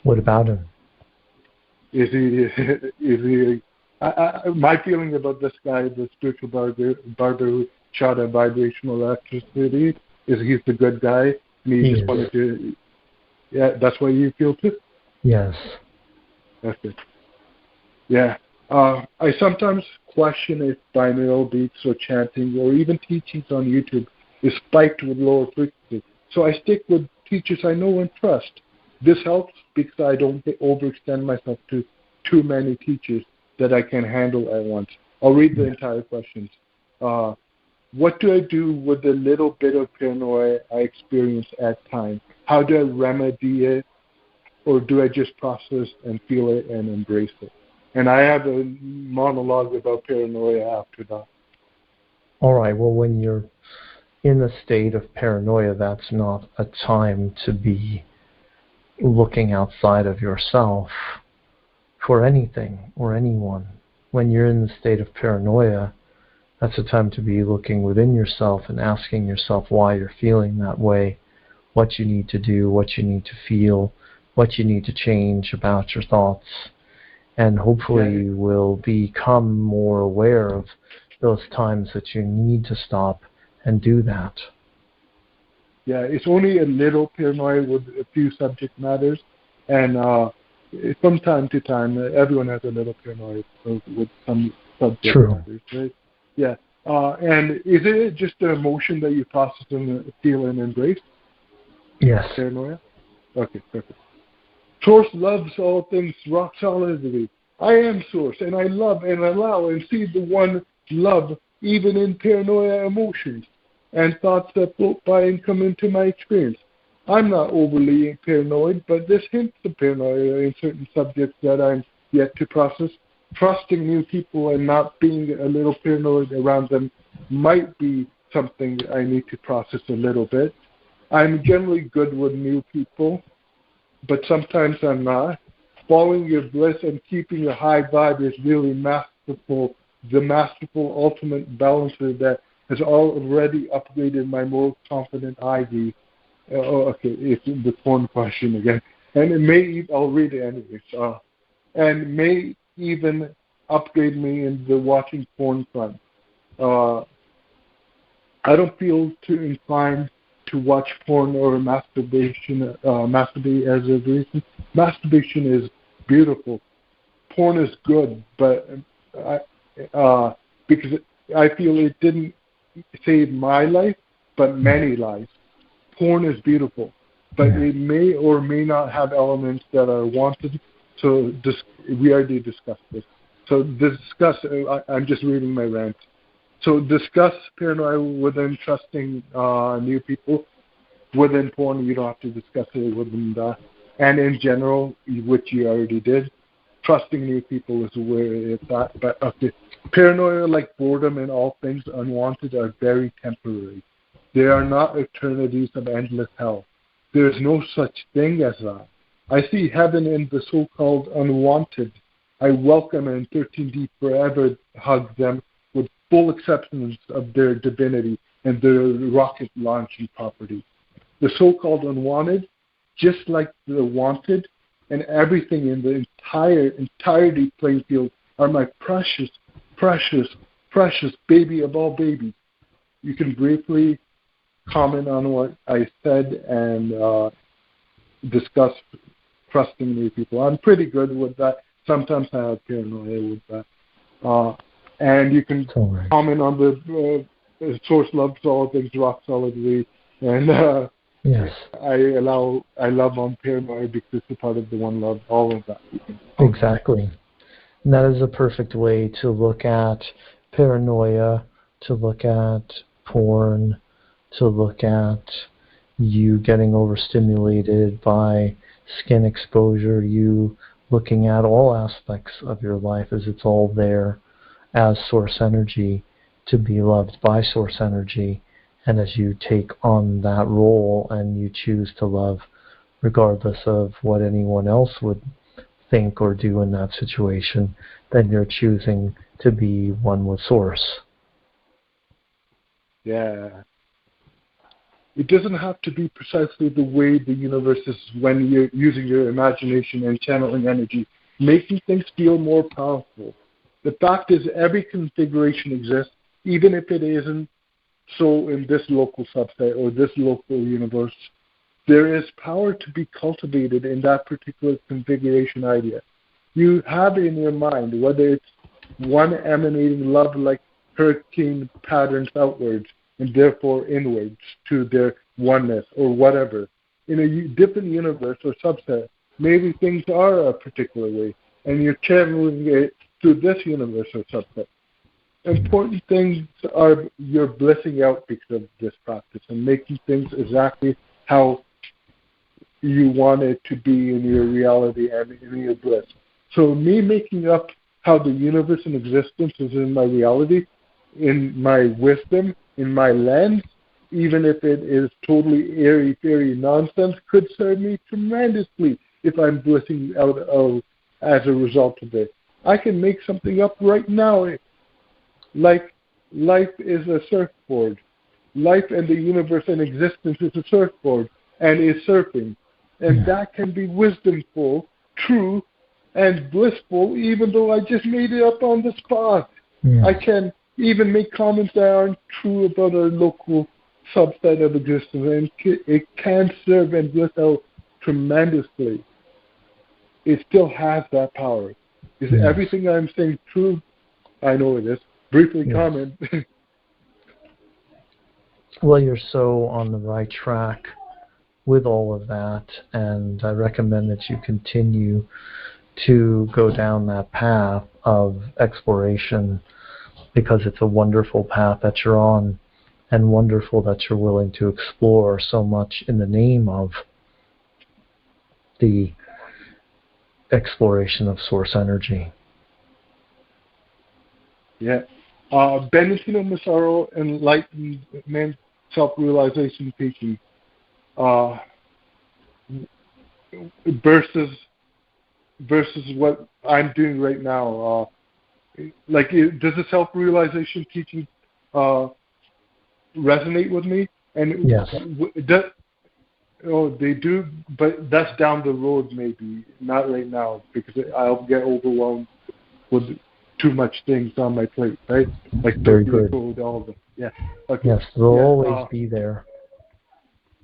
Speaker 1: What about him?
Speaker 2: Is he my feeling about this guy, the spiritual barber who shot a vibrational electricity, is he's the good guy, and he just wanted to, yeah, that's what you feel too?
Speaker 1: Yes.
Speaker 2: That's it. Yeah. I sometimes question if binaural beats or chanting or even teachings on YouTube is spiked with lower frequency. So I stick with teachers I know and trust. This helps because I don't overextend myself to too many teachers that I can handle at once. I'll read the entire questions. what do I do with the little bit of paranoia I experience at times? How do I remedy it? Or do I just process and feel it and embrace it? And I have a monologue about paranoia after that.
Speaker 1: All right, well, when you're in a state of paranoia, that's not a time to be looking outside of yourself for anything or anyone. When you're in the state of paranoia, that's a time to be looking within yourself and asking yourself why you're feeling that way, what you need to do, what you need to feel, what you need to change about your thoughts. And hopefully you will become more aware of those times that you need to stop and do that.
Speaker 2: Yeah, it's only a little paranoia with a few subject matters. And from time to time, everyone has a little paranoia with some subject matters, right? Yeah. And is it just the emotion that you process and feel and embrace?
Speaker 1: Yes.
Speaker 2: Paranoia? Okay, perfect. Source loves all things rock solidly. I am Source, and I love and allow and see the one love even in paranoia emotions and thoughts that float by and come into my experience. I'm not overly paranoid, but there's hints of paranoia in certain subjects that I'm yet to process. Trusting new people and not being a little paranoid around them might be something I need to process a little bit. I'm generally good with new people, but sometimes I'm not. Following your bliss and keeping a high vibe is really masterful, the masterful ultimate balancer that has already upgraded my more confident ID. It's the porn question again. And it may, I'll read it anyways. And may even upgrade me in the watching porn front. I don't feel too inclined to watch porn or masturbate as a reason. Masturbation is beautiful. Porn is good, but because I feel it didn't save my life, but many lives. Porn is beautiful, but it may or may not have elements that are wanted. So we already discussed this. So I'm just reading my rant. So discuss paranoia within trusting new people. Within porn, you don't have to discuss it within that. And in general, which you already did, trusting new people is where it's at. But paranoia, like boredom and all things unwanted, are very temporary. They are not eternities of endless hell. There is no such thing as that. I see heaven in the so-called unwanted. I welcome and 13D forever hug them with full acceptance of their divinity and their rocket launching property. The so-called unwanted, just like the wanted, and everything in the entirety playing field are my precious, precious, precious baby of all babies. You can briefly comment on what I said and discuss trusting new people. I'm pretty good with that. Sometimes I have paranoia with that. And you can comment on the Source loves all things rock solidly. And yes, I love on paranoia because it's a part of the one love, all of that.
Speaker 1: Exactly. And that is a perfect way to look at paranoia, to look at porn, to look at you getting overstimulated by skin exposure, you looking at all aspects of your life as it's all there as source energy to be loved by source energy. And as you take on that role and you choose to love regardless of what anyone else would think or do in that situation, then you're choosing to be one with source.
Speaker 2: Yeah. It doesn't have to be precisely the way the universe is when you're using your imagination and channeling energy, making things feel more powerful. The fact is every configuration exists, even if it isn't so in this local subset or this local universe. There is power to be cultivated in that particular configuration idea. You have in your mind, whether it's one emanating love like hurricane patterns outwards, and therefore inwards to their oneness or whatever. In a different universe or subset, maybe things are a particular way, and you're channeling it through this universe or subset. important things are you're blissing out because of this practice and making things exactly how you want it to be in your reality and in your bliss. So me making up how the universe and existence is in my reality, in my wisdom, in my lens, even if it is totally airy-fairy nonsense, could serve me tremendously if I'm blissing out as a result of it. I can make something up right now, like life is a surfboard. Life and the universe and existence is a surfboard and is surfing. And that can be wisdomful, true, and blissful, even though I just made it up on the spot.
Speaker 1: Yeah.
Speaker 2: I can even make comments that aren't true about a local subset of existence, and it can serve and bliss out tremendously. It still has that power. Is everything I'm saying true? I know it is. Briefly comment.
Speaker 1: Well, you're so on the right track with all of that, and I recommend that you continue to go down that path of exploration, because it's a wonderful path that you're on, and wonderful that you're willing to explore so much in the name of the exploration of source energy.
Speaker 2: Yeah. Benedictino Massaro, Enlightenment, Self-Realization Teaching, versus what I'm doing right now. Does the self-realization teaching resonate with me? And
Speaker 1: yes.
Speaker 2: They do, but that's down the road maybe, not right now, because I'll get overwhelmed with too much things on my plate, right? Like
Speaker 1: very good.
Speaker 2: All of them. Yeah. Okay.
Speaker 1: Yes, they'll always be there.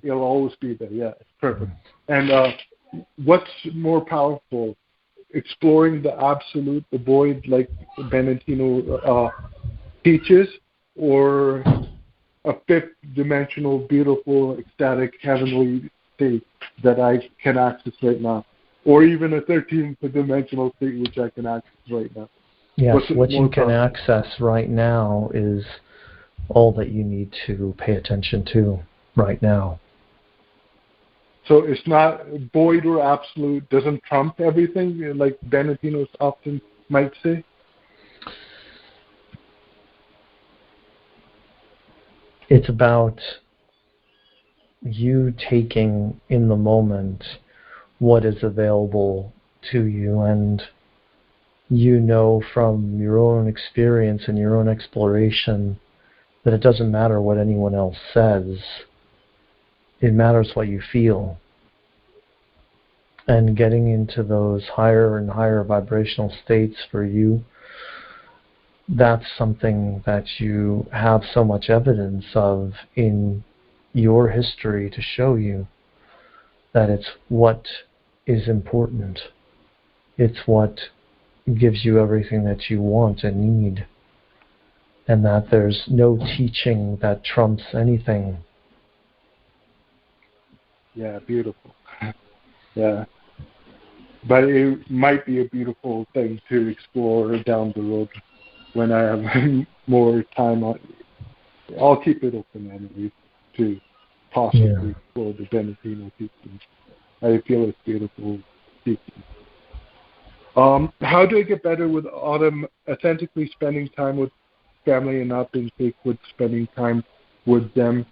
Speaker 2: It'll always be there. Yeah, perfect. And what's more powerful? Exploring the absolute, the void, like Benedictino teaches, or a fifth-dimensional, beautiful, ecstatic, heavenly state that I can access right now, or even a 13th-dimensional state which I can access right now.
Speaker 1: Yes, what you can access right now is all that you need to pay attention to right now.
Speaker 2: So it's not void or absolute, doesn't trump everything, like Benedictino often might say?
Speaker 1: It's about you taking in the moment what is available to you, and you know from your own experience and your own exploration that it doesn't matter what anyone else says. It matters what you feel. And getting into those higher and higher vibrational states for you, that's something that you have so much evidence of in your history to show you that it's what is important. It's what gives you everything that you want and need. And that there's no teaching that trumps anything.
Speaker 2: Yeah, beautiful. Yeah. But it might be a beautiful thing to explore down the road when I have more time. I'll keep it open anyway to possibly explore the Benedictino teaching. I feel it's beautiful teaching. How do I get better with authentically spending time with family and not being fake with spending time with them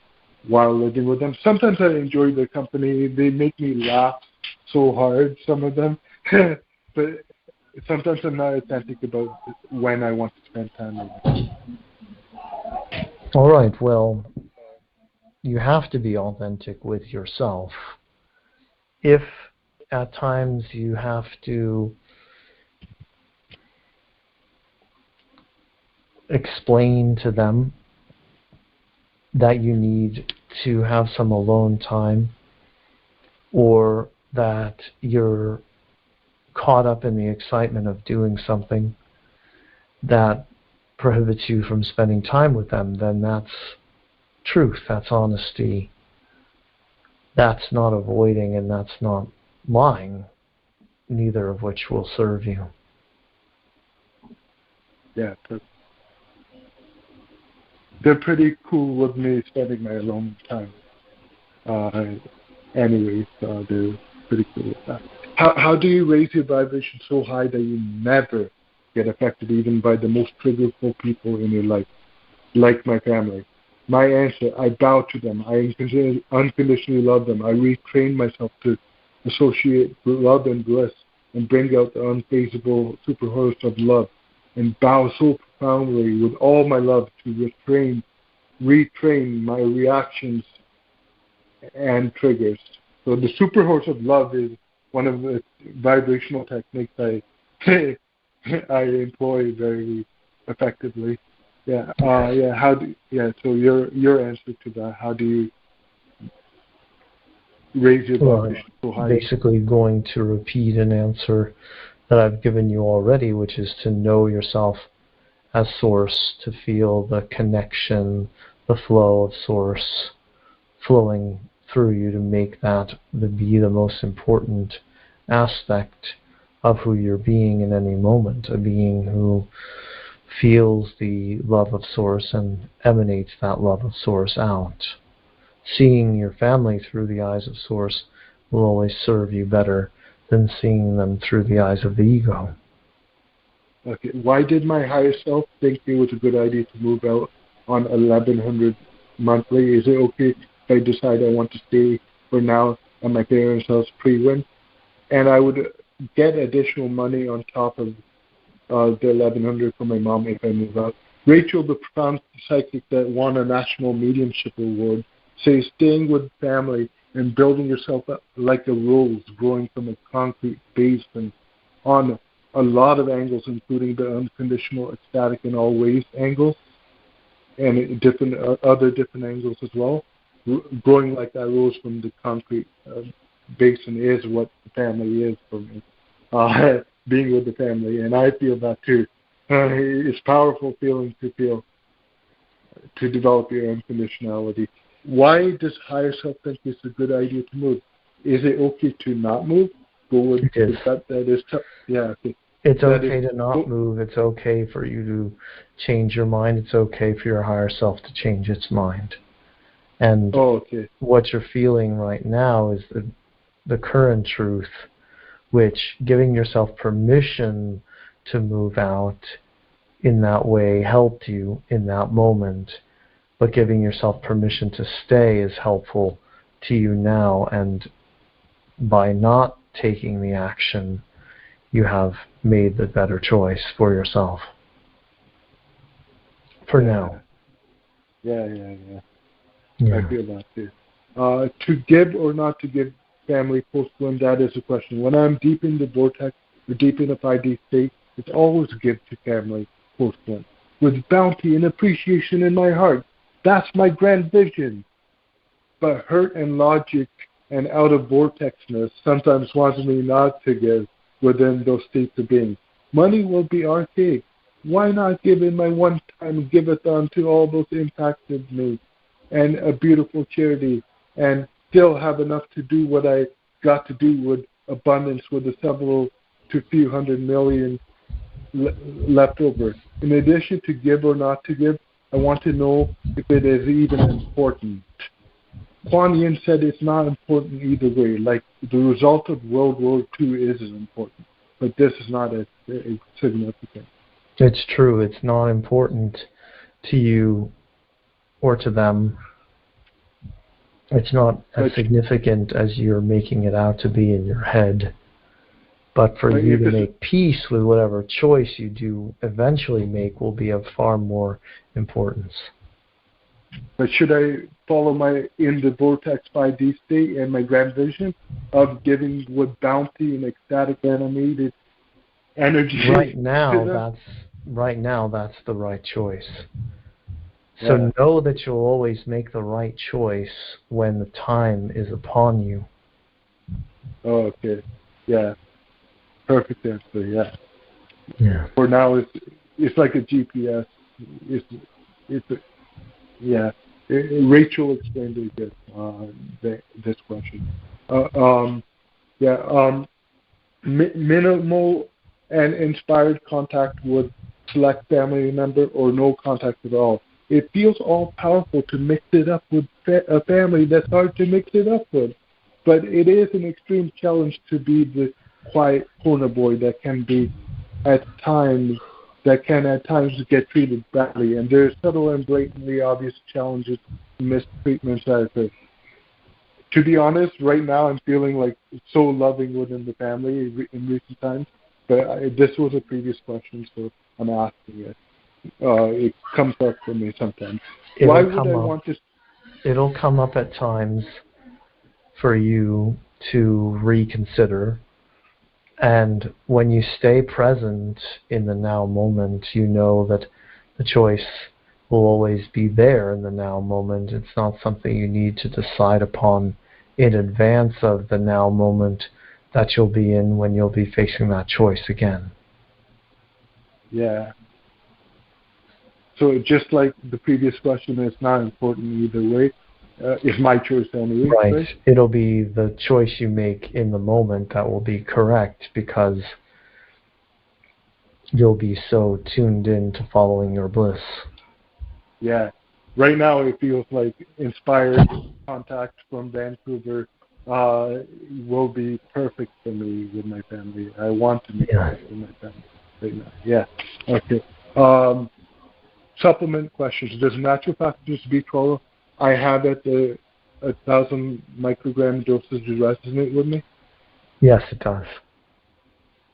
Speaker 2: while living with them? Sometimes I enjoy their company. They make me laugh so hard, some of them. But sometimes I'm not authentic about when I want to spend time with them.
Speaker 1: All right, well, you have to be authentic with yourself. If at times you have to explain to them that you need to have some alone time, or that you're caught up in the excitement of doing something that prohibits you from spending time with them, then that's truth, that's honesty. That's not avoiding, and that's not lying, neither of which will serve you.
Speaker 2: Yeah, perfect. they're pretty cool with me spending my alone time. Anyways, they're pretty cool with that. How do you raise your vibration so high that you never get affected even by the most triggerful people in your life, like my family? My answer, I bow to them. I unconditionally love them. I retrain myself to associate love and bliss and bring out the unfazable superhorse of love and bow so profoundly with all my love to retrain my reactions and triggers. So the superhorse of love is one of the vibrational techniques I employ very effectively. So your answer to that, how do you raise your vibration so high?
Speaker 1: Basically going to repeat an answer that I've given you already, which is to know yourself as source, to feel the connection, the flow of source flowing through you, to make that be the most important aspect of who you're being in any moment, a being who feels the love of source and emanates that love of source out. Seeing your family through the eyes of source will always serve you better than seeing them through the eyes of the ego.
Speaker 2: Okay. Why did my higher self think it was a good idea to move out on 1100 monthly? Is it okay if I decide I want to stay for now at my parents' house pre-win? And I would get additional money on top of the 1100 for my mom if I move out. Rachel, the profound psychic that won a national mediumship award, says staying with family and building yourself up like a rose growing from a concrete base and on a lot of angles, including the unconditional, ecstatic, and all ways angles, and other different angles as well. Growing like that rose from the concrete basin is what the family is for me. Being with the family, and I feel that too. It's a powerful feeling to develop your unconditionality. Why does higher self think it's a good idea to move? Is it okay to not move? Go with that is tough. Yeah. Okay.
Speaker 1: It's okay to not move. It's okay for you to change your mind. It's okay for your higher self to change its mind. And what you're feeling right now is the current truth, which giving yourself permission to move out in that way helped you in that moment, but giving yourself permission to stay is helpful to you now, and by not taking the action, you have made the better choice for yourself. For now.
Speaker 2: Yeah. I feel that too. To give or not to give family post-win, that is a question. When I'm deep in the vortex or deep in a 5D state, it's always give to family post-win. With bounty and appreciation in my heart. That's my grand vision. But hurt and logic and out of vortexness sometimes wants me not to give within those states of being. Money will be archaic. Why not give in my one-time give-a-thon to all those impacted me and a beautiful charity and still have enough to do what I got to do with abundance with the several to few hundred million left over. In addition to give or not to give, I want to know if it is even important. Kuan Yin said it's not important either way. Like the result of World War II is important, but this is not as significant.
Speaker 1: It's true. It's not important to you or to them. It's not as significant as you're making it out to be in your head. But for you to make peace with whatever choice you do eventually make will be of far more importance.
Speaker 2: But should I follow in the vortex 5D state and my grand vision of giving with bounty and ecstatic animated energy?
Speaker 1: Right now, that's the right choice. So know that you'll always make the right choice when the time is upon you.
Speaker 2: Oh, okay. Yeah. Perfect answer,
Speaker 1: yeah.
Speaker 2: For now, it's like a GPS. Rachel explained it good, this question. Minimal and inspired contact with select family member or no contact at all. it feels all powerful to mix it up with a family that's hard to mix it up with. But it is an extreme challenge to be the quiet corner boy that can at times get treated badly. And there's subtle and blatantly obvious challenges and mistreatments I've heard. To be honest, right now I'm feeling like so loving within the family in recent times. But this was a previous question, so I'm asking it. It comes up for me sometimes. Why would I want to?
Speaker 1: It'll come up at times for you to reconsider. And when you stay present in the now moment, you know that the choice will always be there in the now moment. It's not something you need to decide upon in advance of the now moment that you'll be in when you'll be facing that choice again.
Speaker 2: Yeah. So just like the previous question, it's not important either way. It's my choice anyway.
Speaker 1: Right. It'll be the choice you make in the moment that will be correct because you'll be so tuned in to following your bliss.
Speaker 2: Yeah. Right now it feels like inspired contact from Vancouver will be perfect for me with my family. I want to make it with my family right now. Yeah. Okay. Supplement questions. Does natural factors B12 I have at the 1,000 microgram dosage resonate with me?
Speaker 1: Yes, it does.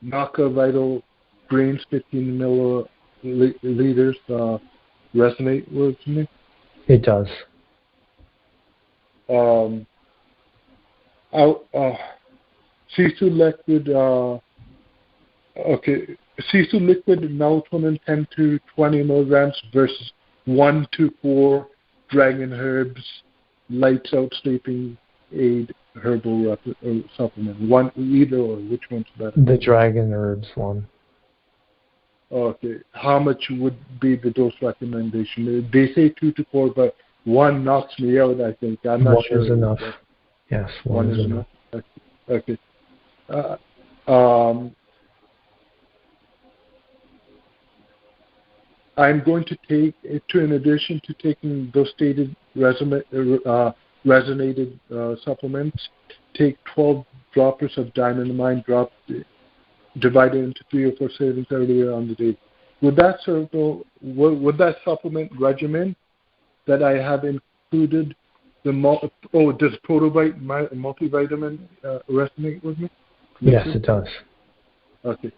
Speaker 2: Naka Vital Greens 15 milliliters resonate with me?
Speaker 1: It does.
Speaker 2: Sisu liquid. Sisu liquid melatonin 10 to 20 milligrams versus 1 to 4 Dragon Herbs Lights Out Sleeping Aid herbal supplement. One, either or, which one's better?
Speaker 1: The Dragon Herbs one.
Speaker 2: Okay. How much would be the dose recommendation? They say 2 to 4, but 1 knocks me out, I think. I'm not sure.
Speaker 1: One is enough. Yes, one is enough.
Speaker 2: Okay. I'm going to take, in addition to taking those stated resonated supplements, take 12 droppers of Dynamine dropped, divided into 3 or 4 servings earlier on the day. Would that supplement regimen that I have included does Protobite multivitamin resonate with me?
Speaker 1: Yes, it does.
Speaker 2: Okay.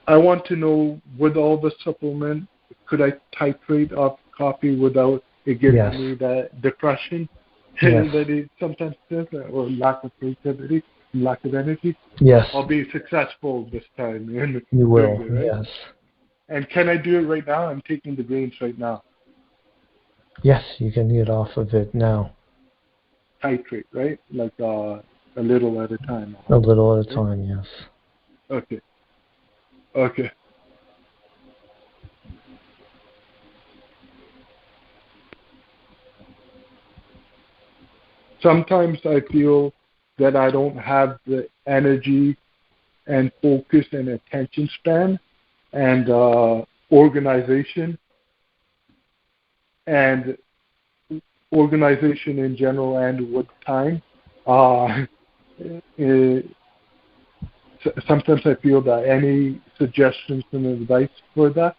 Speaker 2: I want to know, with all the supplement, could I titrate off coffee without it giving me that depression that it sometimes does, or lack of creativity, lack of energy?
Speaker 1: Yes.
Speaker 2: I'll be successful this time.
Speaker 1: You will,
Speaker 2: right?
Speaker 1: yes.
Speaker 2: And can I do it right now? I'm taking the greens right now.
Speaker 1: Yes, you can get off of it now.
Speaker 2: Titrate, right? Like a little at a time.
Speaker 1: A little at a time, yes.
Speaker 2: Okay. Okay. Sometimes I feel that I don't have the energy and focus and attention span and organization in general and with time. Sometimes I feel that. Any suggestions and advice for that?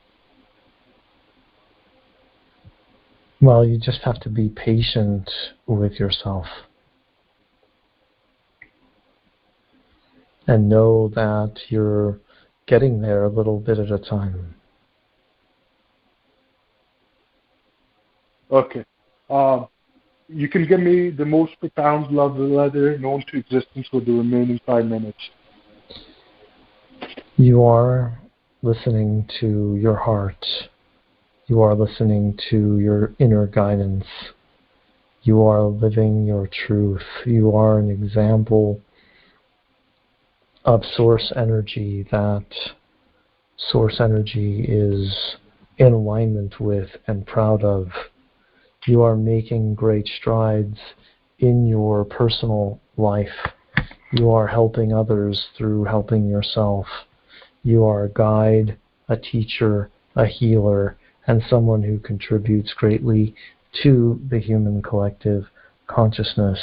Speaker 1: Well, you just have to be patient with yourself. And know that you're getting there a little bit at a time.
Speaker 2: Okay. You can give me the most profound love letter known to existence for the remaining 5 minutes.
Speaker 1: You are listening to your heart. You are listening to your inner guidance. You are living your truth. You are an example of source energy that source energy is in alignment with and proud of. You are making great strides in your personal life. You are helping others through helping yourself. You are a guide, a teacher, a healer, and someone who contributes greatly to the human collective consciousness.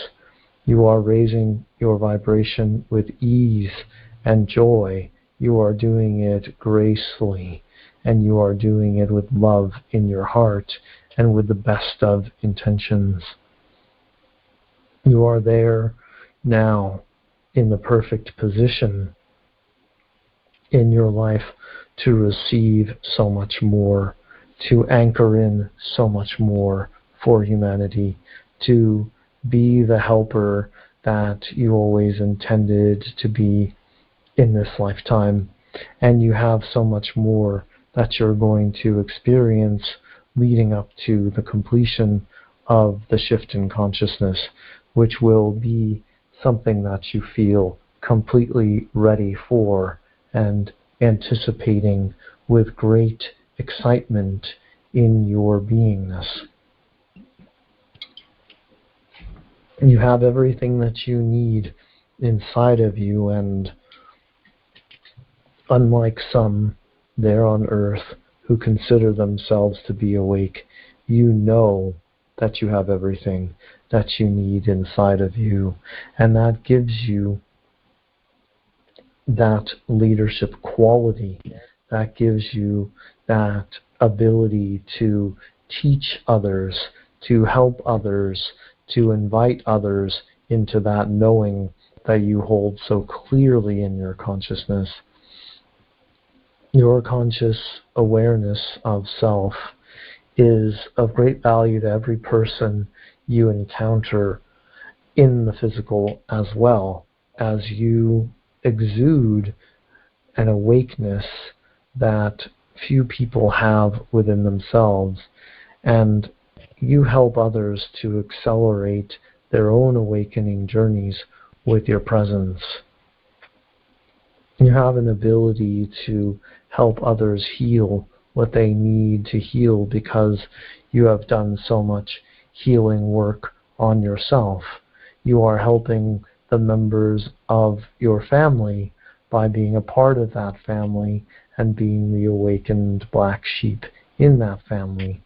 Speaker 1: You are raising your vibration with ease and joy. You are doing it gracefully, and you are doing it with love in your heart and with the best of intentions. You are there now in the perfect position in your life to receive so much more, to anchor in so much more for humanity, to be the helper that you always intended to be in this lifetime. And you have so much more that you're going to experience leading up to the completion of the shift in consciousness, which will be something that you feel completely ready for and anticipating with great excitement in your beingness. You have everything that you need inside of you, and unlike some there on earth who consider themselves to be awake, you know that you have everything that you need inside of you, and that gives you that leadership quality, that gives you that ability to teach others, to help others, to invite others into that knowing that you hold so clearly in your consciousness. Your conscious awareness of self is of great value to every person you encounter in the physical, as well as you exude an awakeness that few people have within themselves, and you help others to accelerate their own awakening journeys with your presence. You have an ability to help others heal what they need to heal because you have done so much healing work on yourself. You are helping the members of your family by being a part of that family and being the awakened black sheep in that family.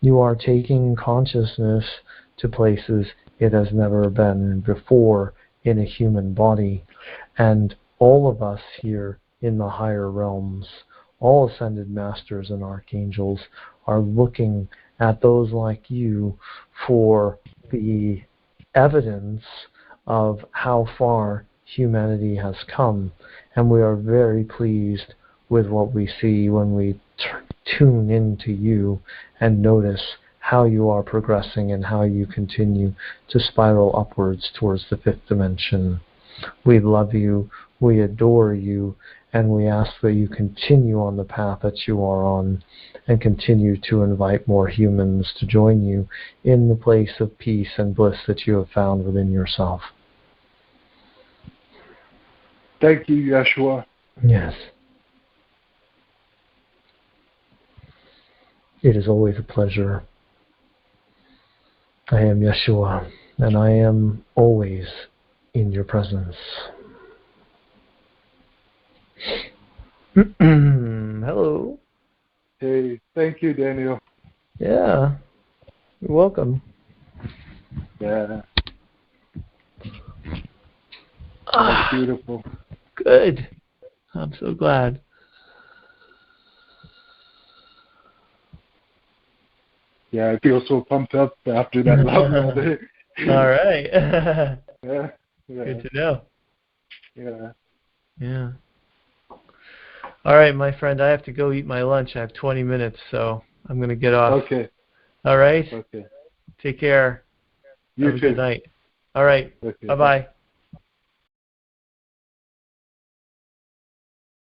Speaker 1: You are taking consciousness to places it has never been before in a human body. And all of us here in the higher realms, all ascended masters and archangels, are looking at those like you for the evidence of how far humanity has come. And we are very pleased with what we see when we tune into you and notice how you are progressing and how you continue to spiral upwards towards the fifth dimension. We love you, we adore you, and we ask that you continue on the path that you are on and continue to invite more humans to join you in the place of peace and bliss that you have found within yourself.
Speaker 2: Thank you, Yeshua.
Speaker 1: Yes. It is always a pleasure. I am Yeshua, and I am always in your presence. Hello.
Speaker 2: Hey, thank you, Daniel.
Speaker 1: Yeah, you're welcome.
Speaker 2: Yeah. That's beautiful.
Speaker 1: Good. I'm so glad.
Speaker 2: Yeah, I feel so pumped up after that love all day.
Speaker 1: All right.
Speaker 2: Yeah.
Speaker 1: Good to know.
Speaker 2: Yeah.
Speaker 1: Yeah. All right, my friend, I have to go eat my lunch. I have 20 minutes, so I'm going to get off.
Speaker 2: Okay.
Speaker 1: All right?
Speaker 2: Okay.
Speaker 1: Take care.
Speaker 2: You
Speaker 1: Have
Speaker 2: too.
Speaker 1: a good night. All right.
Speaker 2: Okay.
Speaker 1: Bye-bye.